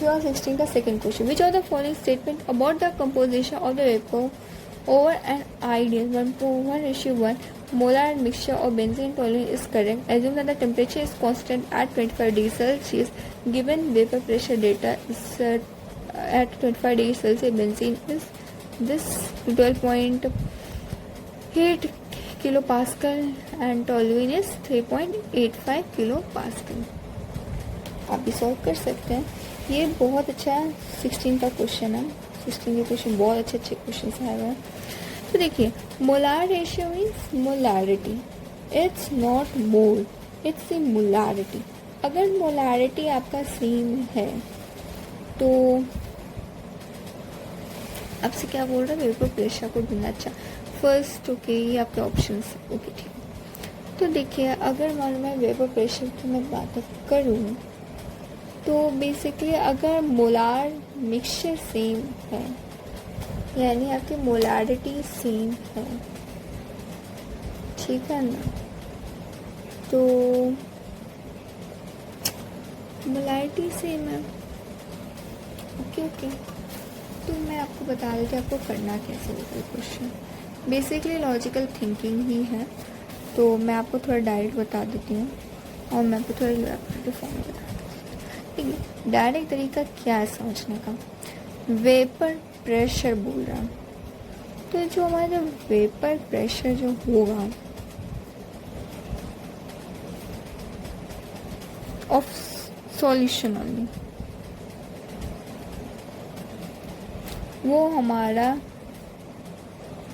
2016 का second question, which are the following statement about the composition of the vapour over an ideal 1:1:1 molar mixture of benzene toluene is correct. Assume that the temperature is constant at 25 degrees Celsius. Given vapor pressure data is at 25 degrees Celsius, benzene is this 12.8 kilopascal and toluene is 3.85 kilopascal. आप भी solve कर सकते हैं. ये बहुत अच्छा 16 का question है. 16 के क्वेश्चन बहुत अच्छे क्वेश्चन आए हुए हैं. तो देखिए, molar ratio means molarity, it's not mole. It's the molarity. अगर मोलारिटी आपका सेम है तो आपसे क्या बोल रहा है, वेपर प्रेशर को ढूंढना। अच्छा फर्स्ट ओके, ये आपके ऑप्शंस ओके ठीक है। तो देखिए अगर मान लो मैं वेपर प्रेशर की मैं बात करूँ तो बेसिकली अगर मोलार मिक्सचर सेम है यानी आपकी मोलारिटी सेम है, ठीक है ना, तो मोलारिटी सेम है ओके ओके। तो मैं आपको बता देती हूँ आपको करना कैसे होगा ये क्वेश्चन। बेसिकली लॉजिकल थिंकिंग ही है, तो मैं आपको थोड़ा डायरेक्ट बता देती हूँ और मैं आपको थोड़ा ग्राफिकल फॉर्म में बता देती हूँ। ठीक है, डायरेक्ट तरीका क्या है समझने का। वेपर प्रेशर बोल रहा हूँ, तो जो हमारा जो वेपर प्रेशर जो होगा ऑफ सॉल्यूशन ओनली, वो हमारा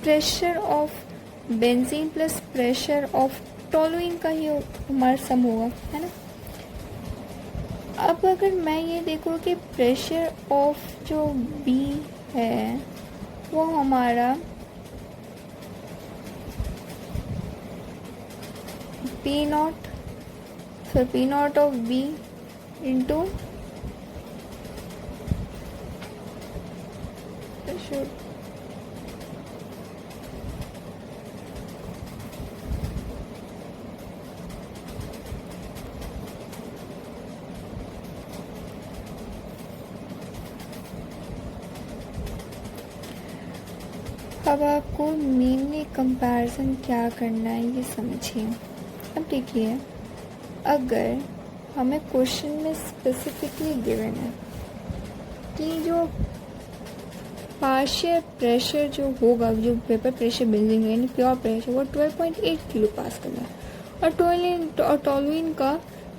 pressure of benzene plus pressure of toluene का ही हमारा सम होगा, है ना। अब अगर मैं ये देखूँ कि प्रेशर ऑफ जो बी है वो हमारा पी नॉट, फिर P naught of B into pressure अब आपको मेनली कंपैरिजन क्या करना है ये समझिए। अब देखिए अगर हमें क्वेश्चन में स्पेसिफिकली गिवन है कि जो पार्शियल प्रेशर जो होगा, जो वेपर प्रेशर बेंजीन यानी प्योर प्रेशर वो 12.8 किलो पास्कल है और टोलुइन का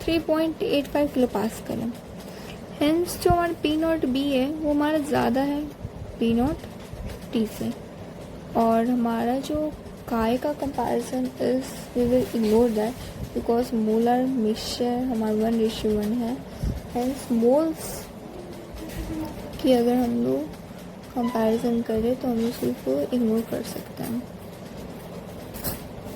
3.85 किलो पास्कल है। हेंस जो हमारा पी नॉट बी है वो हमारा ज़्यादा है पी नॉट टी से, और हमारा जो काय का comparison is we will ignore that because molar mixture हमारा 1:1 है। हेंस मोल्स की अगर हम लोग कंपैरिजन करें तो हम उसको इग्नोर कर सकते हैं।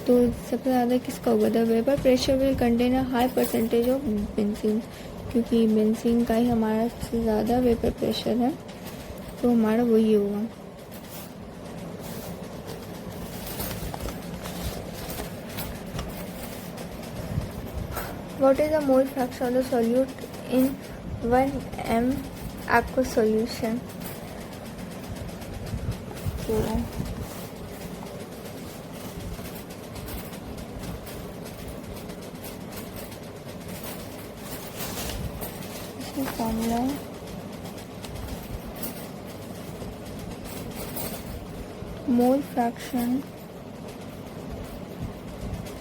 तो सबसे ज़्यादा किसका होगा, the vapour pressure will contain a high percentage of benzene, क्योंकि बेंजीन का ही हमारा सबसे ज़्यादा वेपर प्रेशर है, तो हमारा वही होगा। What is the mole fraction of the solute in 1 m aqueous solution? So, इसकी फॉर्मूला मोल फ्रैक्शन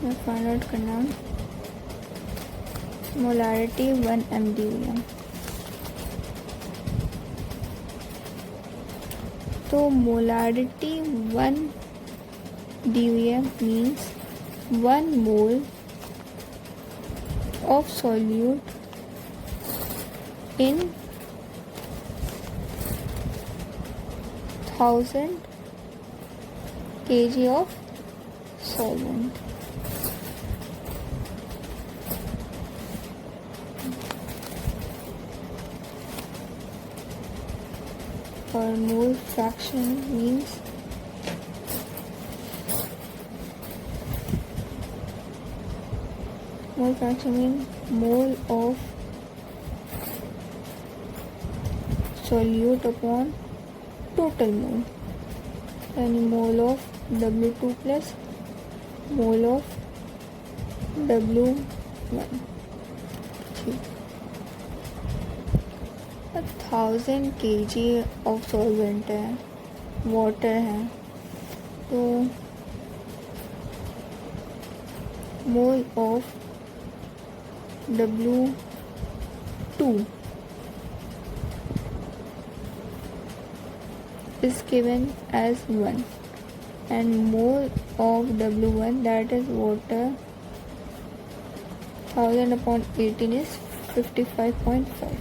में फाइंड आउट करना, मोलारिटी 1 mdvm। तो molarity 1 dvm means 1 mole of solute in 1000 kg of solvent. और mole fraction means mole fraction mean mole of solute upon total mole, यानी mole of W2 plus mole of W1। ठीक, 1000 kg of solvent है, water है, तो mole of W2 is given as 1 and mole of W1 that is water 1000/18 is 55.5।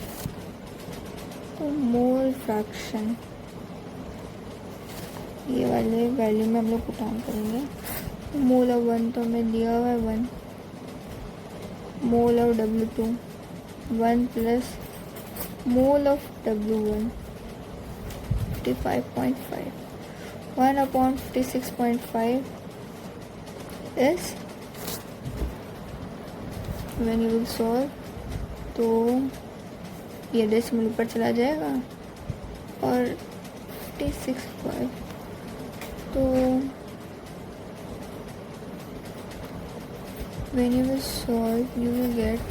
तो mole fraction ये वाले value में हम लोग पुट ऑन करेंगे। मोल ऑफ 1 तो हमें दिया हुआ है 1, mole of W2 1 plus mole of W1 55.5, 1/56.5 is when you will solve, तो ये डेसिमल ऊपर चला जाएगा और 56.5, तो when you will solve you will get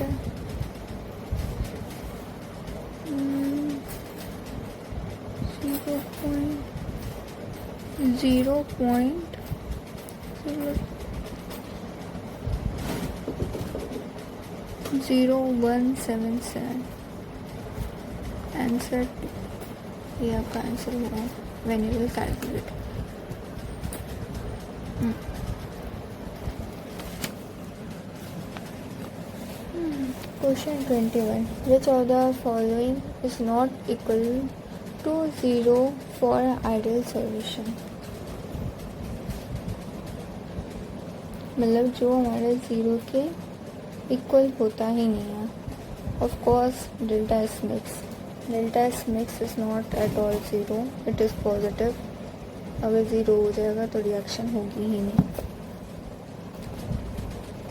0.0177 answer. ये आपका आंसर होगा when you will calculate। Question 21. Which of the following is not equal to 0 for an ideal solution? मतलब जो हमारे 0 के इक्वल होता ही नहीं है। Of course, delta S mix. Delta S mix is not at all 0. It is positive. अगर 0 हो जाएगा तो रिएक्शन होगी ही नहीं।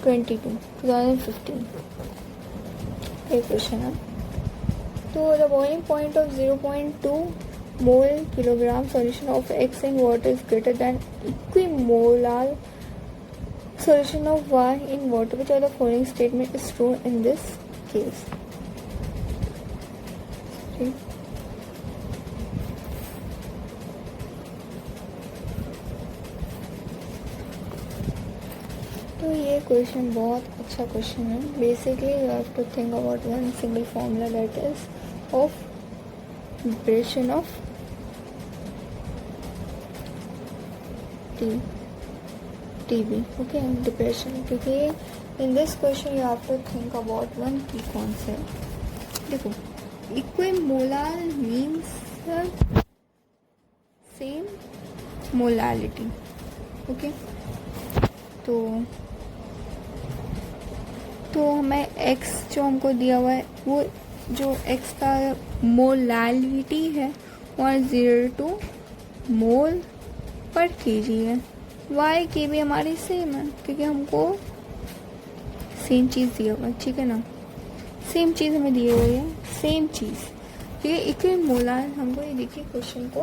2015 एक क्वेश्चन है। तो the boiling point of 0.2 mole kilogram solution of X in water is greater than equimolar solution of Y in water. Which of the following statement is true in this case? तो ये question बहुत अच्छा question है। Basically you have to think about one single formula that is of depression of TB, okay, depression, क्योंकि in this question you have to think about one key concept। देखो, equimolar means same molality, okay। तो हमें x जो हमको दिया हुआ है वो जो x का मोलालिटी है वो 0.2 मोल पर kg है। y की भी हमारी सेम है क्योंकि हमको सेम चीज़ दिया हुआ है, ठीक है ना। सेम चीज़ हमें दी हुई है, सेम चीज़। ठीक है, इक्विमोलार हमको ये देखिए क्वेश्चन को।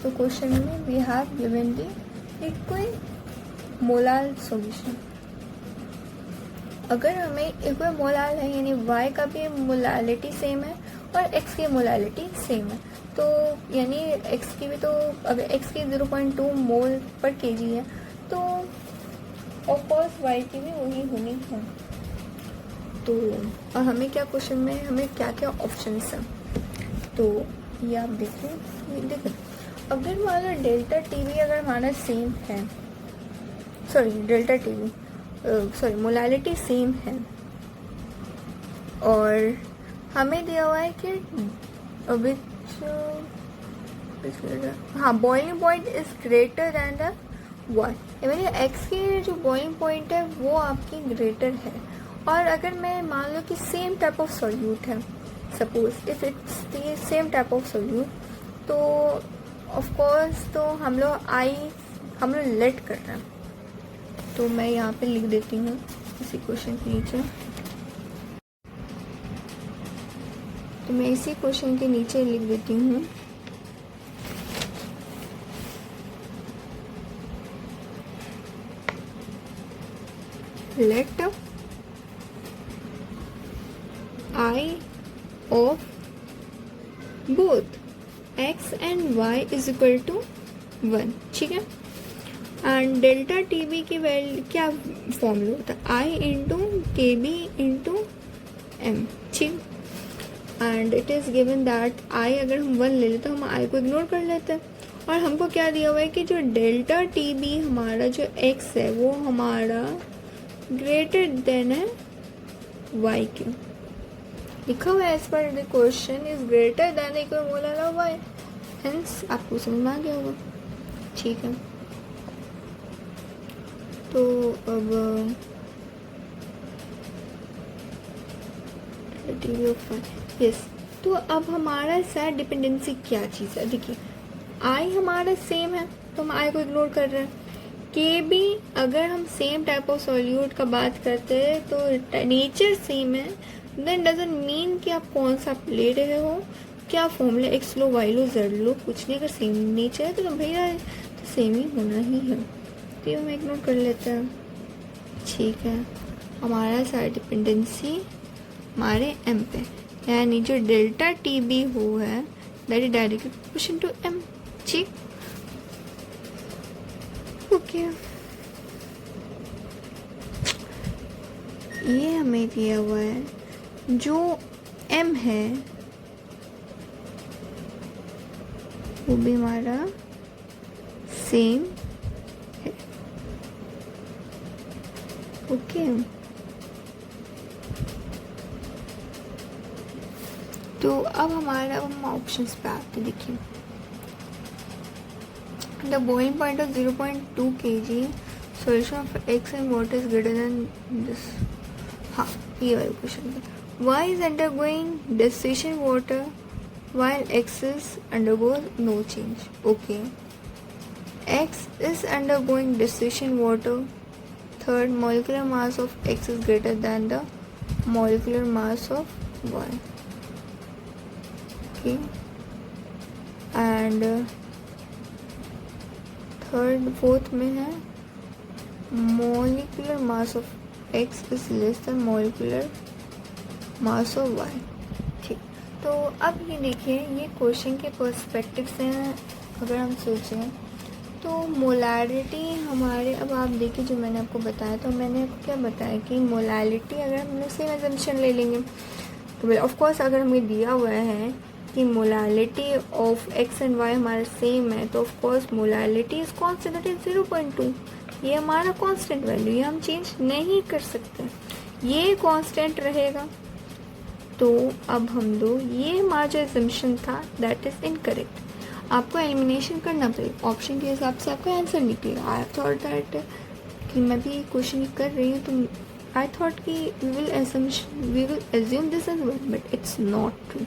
तो क्वेश्चन में we have given the equimolar solution. अगर हमें इक्विमोलार है यानी y का भी मोलालिटी सेम है और x की मोलालिटी सेम है, तो यानी x की भी, तो अगर x की 0.2 मोल पर kg है तो ऑफ कोर्स y की भी वही होनी है। तो और हमें क्या क्वेश्चन में हमें क्या क्या ऑप्शंस हैं, तो ये आप देखिए। अगर हमारा डेल्टा टीवी अगर हमारा सेम है, मोलालिटी सेम है और हमें दिया हुआ है कि boiling point is greater than the y, यानी x की जो बॉइलिंग पॉइंट है वो आपकी ग्रेटर है। और अगर मैं मान लो कि सेम टाइप ऑफ सोल्यूट है, suppose if it's the same type of solute, तो ऑफ कोर्स तो हम लोग लेट कर रहे हैं। तो मैं यहाँ पे लिख देती हूँ इसी क्वेश्चन के नीचे, तो मैं इसी क्वेश्चन के नीचे लिख देती हूँ let I of both x and y is equal to 1, ठीक है। एंड डेल्टा टीबी की वैल्यू क्या फॉर्मूला होता है, I इंटू के बी इंटू एम, ठीक। And it is given that I अगर हम 1 ले लेते तो हम I को इग्नोर कर लेते हैं। और हमको क्या दिया हुआ है कि जो डेल्टा टीबी हमारा जो x है वो हमारा ग्रेटर देन है वाई क्यू लिखा हुआ है as per the question is greater than equal molar of Y, hence आपको समझ में आ गया होगा। ठीक है, तो अब यस, तो अब हमारा सेट डिपेंडेंसी क्या चीज़ है, देखिए आई हमारा सेम है तो हम आई को इग्नोर कर रहे हैं। के भी अगर हम सेम टाइप ऑफ सॉल्यूट का बात करते हैं तो नेचर सेम है, देन डजंट मीन कि आप कौन सा ले रहे हो, क्या फॉर्मूला एक्स लो वाई लो जेड लो कुछ नहीं, अगर सेम नेचर है तो भैया तो सेम ही होना ही है, तो हम इग्नोर कर लेते हैं। ठीक है, हमारा सारा डिपेंडेंसी हमारे एम पे, यानी जो डेल्टा टी बी हो है that is directly proportional to M. ठीक, ओके, ये हमें दिया हुआ है जो m है वो भी हमारा सेम है। ओके, तो अब हमारा हम ऑप्शंस पे आते, देखिए the boiling point of 0.2 kg solution of X and water is greater then this. हाँ, ये वाला क्वेश्चन था। y is undergoing distillation water while x is undergoes no change. Okay, x is undergoing distillation water. Third, molecular mass of x is greater than the molecular mass of y. Okay, and third fourth में है molecular mass of x is less than molecular mass of y। ठीक, तो अब ये देखिए, ये question के perspective से अगर हम सोचें तो मोलारिटी हमारे, अब आप देखिए जो मैंने आपको बताया, तो मैंने आपको क्या बताया कि मोलारिटी अगर हम लोग सेम एजम्पशन ले लेंगे तो ऑफ कोर्स अगर हमें दिया हुआ है कि molarity of X and Y हमारा सेम है तो of course molarity is constant, that is 0.2, ये हमारा कांस्टेंट वैल्यू, ये हम चेंज नहीं कर सकते, ये कांस्टेंट रहेगा। तो अब हम दो, ये हमारा जो एजम्पशन था दैट इज इनकरेक्ट, आपको एलिमिनेशन करना पड़ेगा, ऑप्शन के हिसाब से आपका आंसर निकलेगा। आई थॉट दैट कि मैं भी क्वेश्चन कर रही हूँ तो आई थॉट कि we will assume this as well, but it's not true.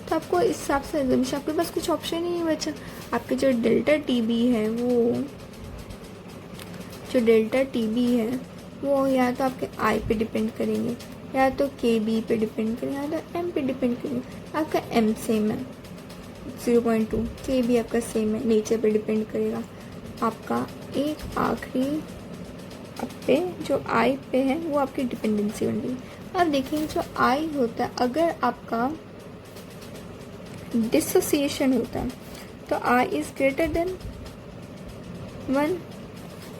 तो आपको इस हिसाब से एजम्पशन, आपके पास कुछ ऑप्शन ही नहीं बचा। आपके जो डेल्टा टी बी है वो या तो आपके आई पे डिपेंड करेंगे, या तो के बी पे डिपेंड करेंगे, या तो एम पे डिपेंड करेंगे। आपका एम सेम है 0.2, के बी आपका सेम है, नेचर पे डिपेंड करेगा। आपका एक आखिरी आप पे जो आई पे है वो आपकी डिपेंडेंसी बन गई। अब देखिए जो आई होता है, अगर आपका डिसोसिएशन होता है तो आई इज ग्रेटर देन 1,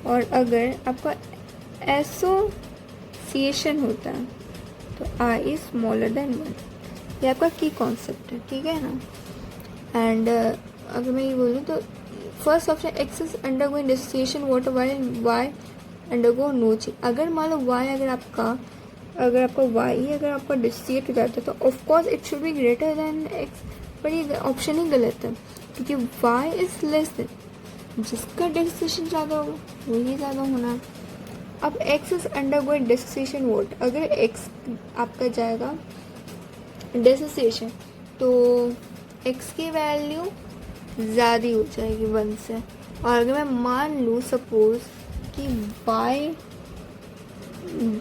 और अगर आपका एसोसिएशन होता है तो आई इज स्मॉलर देन 1। ये आपका की कॉन्सेप्ट है, ठीक है ना। एंड अगर मैं ये बोलूँ तो first option X is undergoing dissociation water Y undergo no change. अगर मान लो वाई अगर आपका वाई अगर आपका डिसोसिएट हो जाता है तो of course it should be greater than x, पर ये ऑप्शन ही गलत है क्योंकि वाई इज लेस देन, जिसका डिसोसिएशन ज़्यादा होगा वही ज़्यादा होना है। अब x is undergoing dissociation water, अगर एक्स आपका जाएगा डिसोसिएशन तो एक्स की वैल्यू ज़्यादा हो जाएगी 1 से। और अगर मैं मान लूँ सपोज कि वाई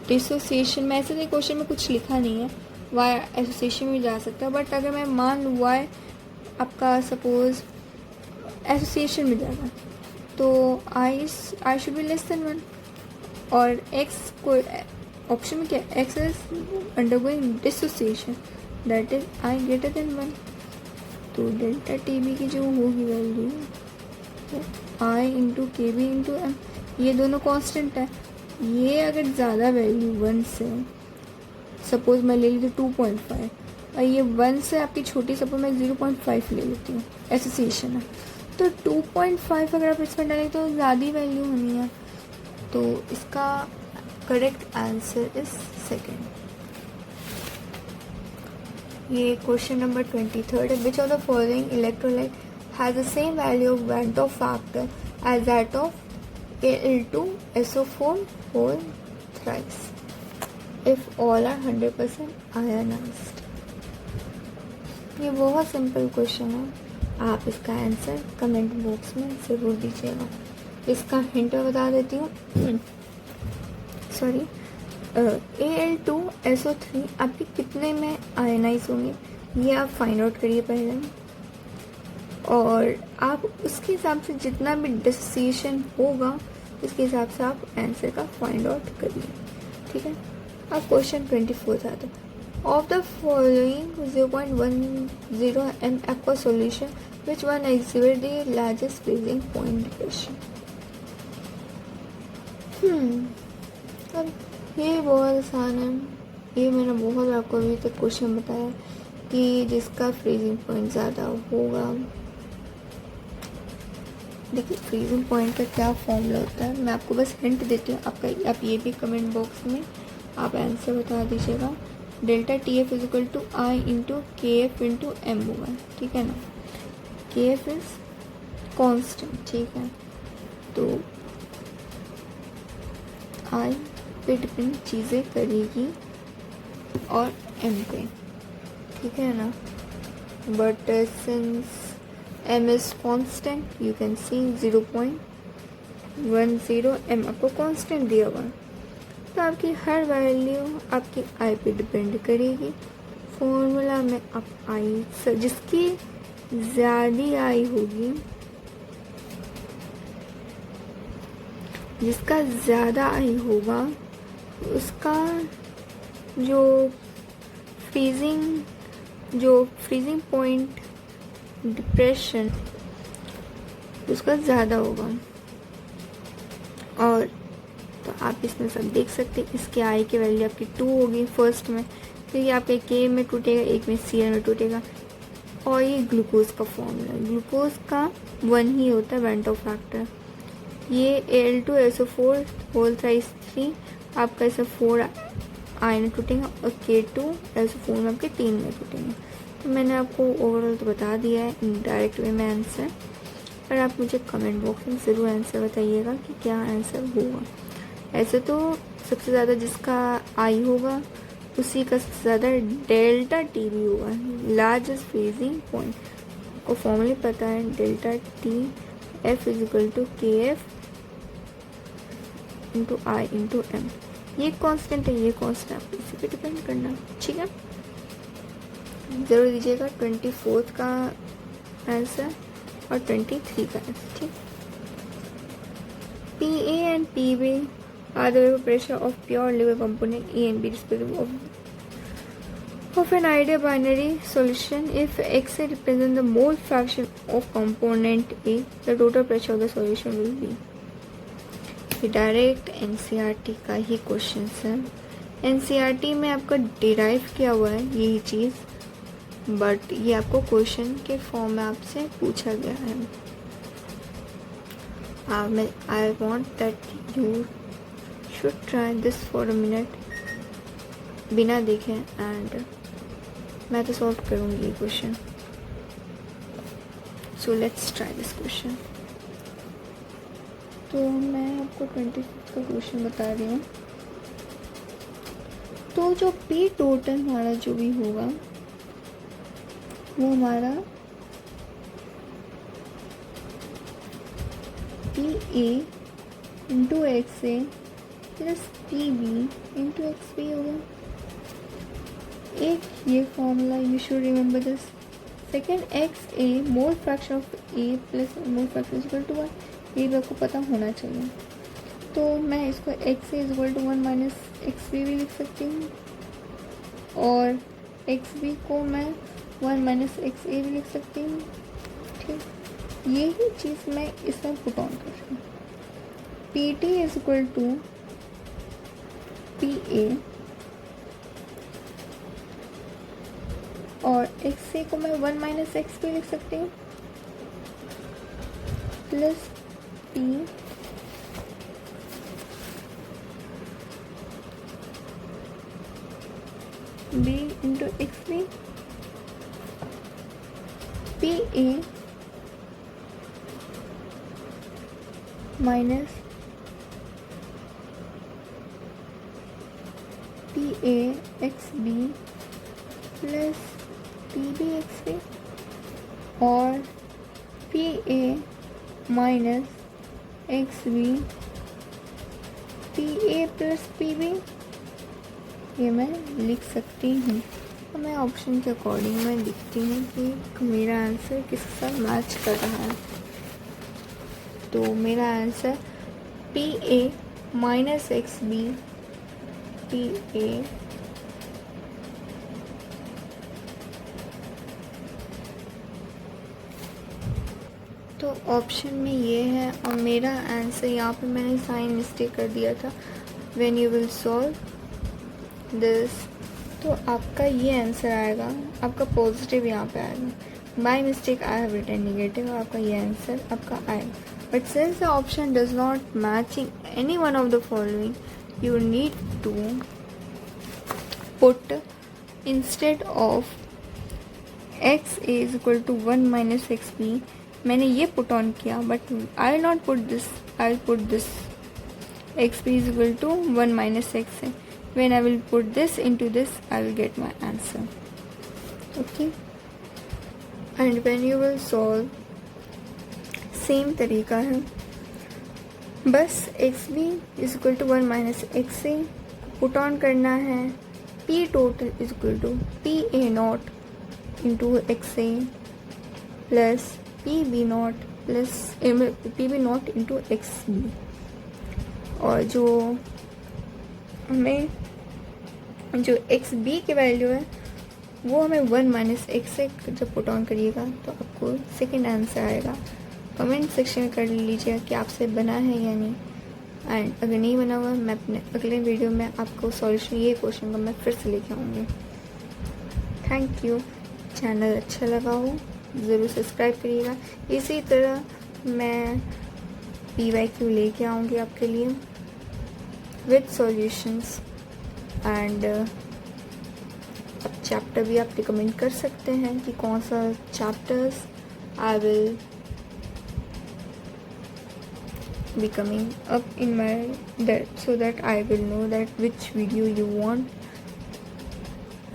डिसोसिएशन में, ऐसे तो क्वेश्चन में कुछ लिखा नहीं है, वाई एसोसिएशन में जा सकता है, बट अगर मैं मान लूँ वाई आपका सपोज एसोसिएशन में जाएगा तो I should be less than 1, और एक्स को ऑप्शन में क्या, x is undergoing dissociation that is I greater than 1। तो डेल्टा टी बी की जो होगी वैल्यू आई इंटू के बी इंटू एम, ये दोनों कांस्टेंट है। ये अगर ज़्यादा वैल्यू 1 से, सपोज मैं ले ली तो 2.5, और ये 1 से आपकी छोटी, सपोज मैं 0.5 ले लेती हूँ, एसोसिएशन है तो 2.5 अगर आप इसमें डालें तो ज़्यादा वैल्यू होनी है। तो इसका करेक्ट आंसर इज सेकेंड। ये क्वेश्चन नंबर 23 है. Which of the following electrolyte has the same value of van't Hoff factor as that of Al2SO4 whole thrice if all are 100% ionized. ये बहुत सिंपल क्वेश्चन है. आप इसका answer comment box में ज़रूर दीजिएगा. इसका हिंट मैं बता देती हूँ. सॉरी, Al2SO3 आपके कितने में आयनाइज होंगे ये आप फाइंड आउट करिए पहले, और आप उसके हिसाब से जितना भी डिसीशन होगा उसके हिसाब से आप आंसर का फाइंड आउट करिए. ठीक है. अब क्वेश्चन 24 आता है. Of the following 0.10 m aqua solution which one exhibit the largest freezing point depression. अब ये बहुत आसान है. ये मैंने बहुत आपको अभी तक क्वेश्चन बताया कि जिसका फ्रीजिंग पॉइंट ज़्यादा होगा. देखिए फ्रीजिंग पॉइंट का क्या फॉर्मूला होता है, मैं आपको बस हिंट देती हूँ. आप ये भी कमेंट बॉक्स में आप आंसर बता दीजिएगा. Delta TF is equal to I into KF into M होगा. ठीक है ना. KF is constant. ठीक है. तो I पे डिपेंड चीज़ें करेगी और M पे. ठीक है ना. But since M is constant, you can see 0.10 M आपको कांस्टेंट दिया हुआ. तो आपकी हर वैल्यू आपकी I पे डिपेंड करेगी. फॉर्मूला में आप I जिसकी ज़्यादा I होगी, जिसका ज़्यादा I होगा उसका जो फ्रीजिंग पॉइंट डिप्रेशन उसका ज़्यादा होगा. और तो आप इसमें सब देख सकते हैं. इसके आई की वैल्यू आपकी 2 होगी फर्स्ट में, फिर ये आपके के में टूटेगा, एक में Cl में टूटेगा. और ये ग्लूकोज का फॉर्मूला, ग्लूकोज का 1 ही होता है वेंट ऑफ फैक्टर. ये Al2SO4 होल थ्राइस 3 आपका ऐसा 4 आयन टूटेंगे और K2SO4 में आपके 3 में टूटेंगे. तो मैंने आपको ओवरऑल तो बता दिया है इनडायरेक्ट वे में आंसर, पर आप मुझे कमेंट बॉक्स में ज़रूर आंसर बताइएगा कि क्या आंसर होगा. ऐसे तो सबसे ज़्यादा जिसका आई होगा उसी का सबसे ज़्यादा डेल्टा टी भी होगा, लार्जेस्ट फ्रीजिंग पॉइंट. आपको फॉर्मूला पता है, delta T F is equal to KF into I into M. ये कांस्टेंट है, ये कांस्टेंट आप इसी पे डिपेंड करना. ठीक है. ज़रूर दीजिएगा 24 का आंसर और 23 का आंसर. ठीक. PA and PB are the vapor pressure of pure liquid component A and B respectively of an ideal binary solution. If XA represents the mole fraction of component A, the total pressure of the solution will be. ये direct NCERT का ही question है. NCERT में आपका derive किया हुआ है यही चीज़, but ये आपको क्वेश्चन के फॉर्म में आपसे पूछा गया है. I want that you should try this for a minute बिना देखें, एंड मैं तो सॉल्व करूँगी ये question. So let's try this question. तो मैं आपको 25 का क्वेश्चन बता रही हूँ. तो जो P टोटल हमारा जो भी होगा वो हमारा PA into XA plus PB into XB होगा. एक ये formula you should remember this. Second XA mole fraction of A plus mole fraction equal to 1. ये भी आपको पता होना चाहिए. तो मैं इसको XA equal to 1 minus XB भी लिख सकती हूँ, और XB को मैं 1 माइनस XA भी लिख सकती हूँ. ठीक. यही चीज़ मैं इसमें पुट ऑन कर रही हूँ. PT is equal to PA और XA को मैं 1 माइनस XB लिख सकती हूँ plus P B into XB PA minus PAXB plus PBXB और PA minus XB PA plus PB, ये मैं लिख सकती हूँ। तो मैं ऑप्शन के अकॉर्डिंग मैं लिखती हूँ कि मेरा आंसर किसके साथ मैच कर रहा है। तो मेरा answer PA minus XB PA तो ऑप्शन में ये है। और मेरा आंसर यहाँ पे मैंने साइन मिस्टेक कर दिया था, when you will solve this, तो आपका ये आंसर आएगा, आपका पॉजिटिव यहाँ पे आएगा। By mistake I have written negative, और आपका ये आंसर आपका आएगा। But since the option does not matching any one of the following, you need to put instead of x is equal to 1 minus xb, मैंने ये put on किया, but I will not put this, I will put this xb is equal to 1 minus x है। When I will put this into this, I will get my answer. Okay. And when you will solve, same तरीका है, बस xb is equal to 1 minus xa put on करना है। p total is equal to pa naught into xa plus pb naught plus pb naught into xb, और जो हमें जो x B की वैल्यू है वो हमें 1 माइनस एक्स से जब पुट ऑन करिएगा तो आपको सेकंड आंसर आएगा। कमेंट सेक्शन में कर लीजिएगा कि आपसे बना है या नहीं, एंड अगर नहीं बना हुआ मैं अपने अगले वीडियो में आपको सॉल्यूशन ये क्वेश्चन का मैं फिर से लेके आऊँगी। Thank you. चैनल अच्छा लगा हो ज़रूर सब्सक्राइब करिएगा। इसी तरह मैं PYQ लेके आऊँगी आपके लिए विद सॉल्यूशंस, एंड अब चैप्टर भी आप रिकमेंड कर सकते हैं कि कौन सा chapters I will be coming up in my that, so that I will know that which video you want,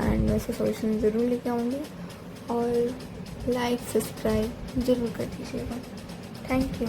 and वैसे सॉल्यूशन ज़रूर लेके आऊँगी। और लाइक सब्सक्राइब ज़रूर कर दीजिएगा। Thank you.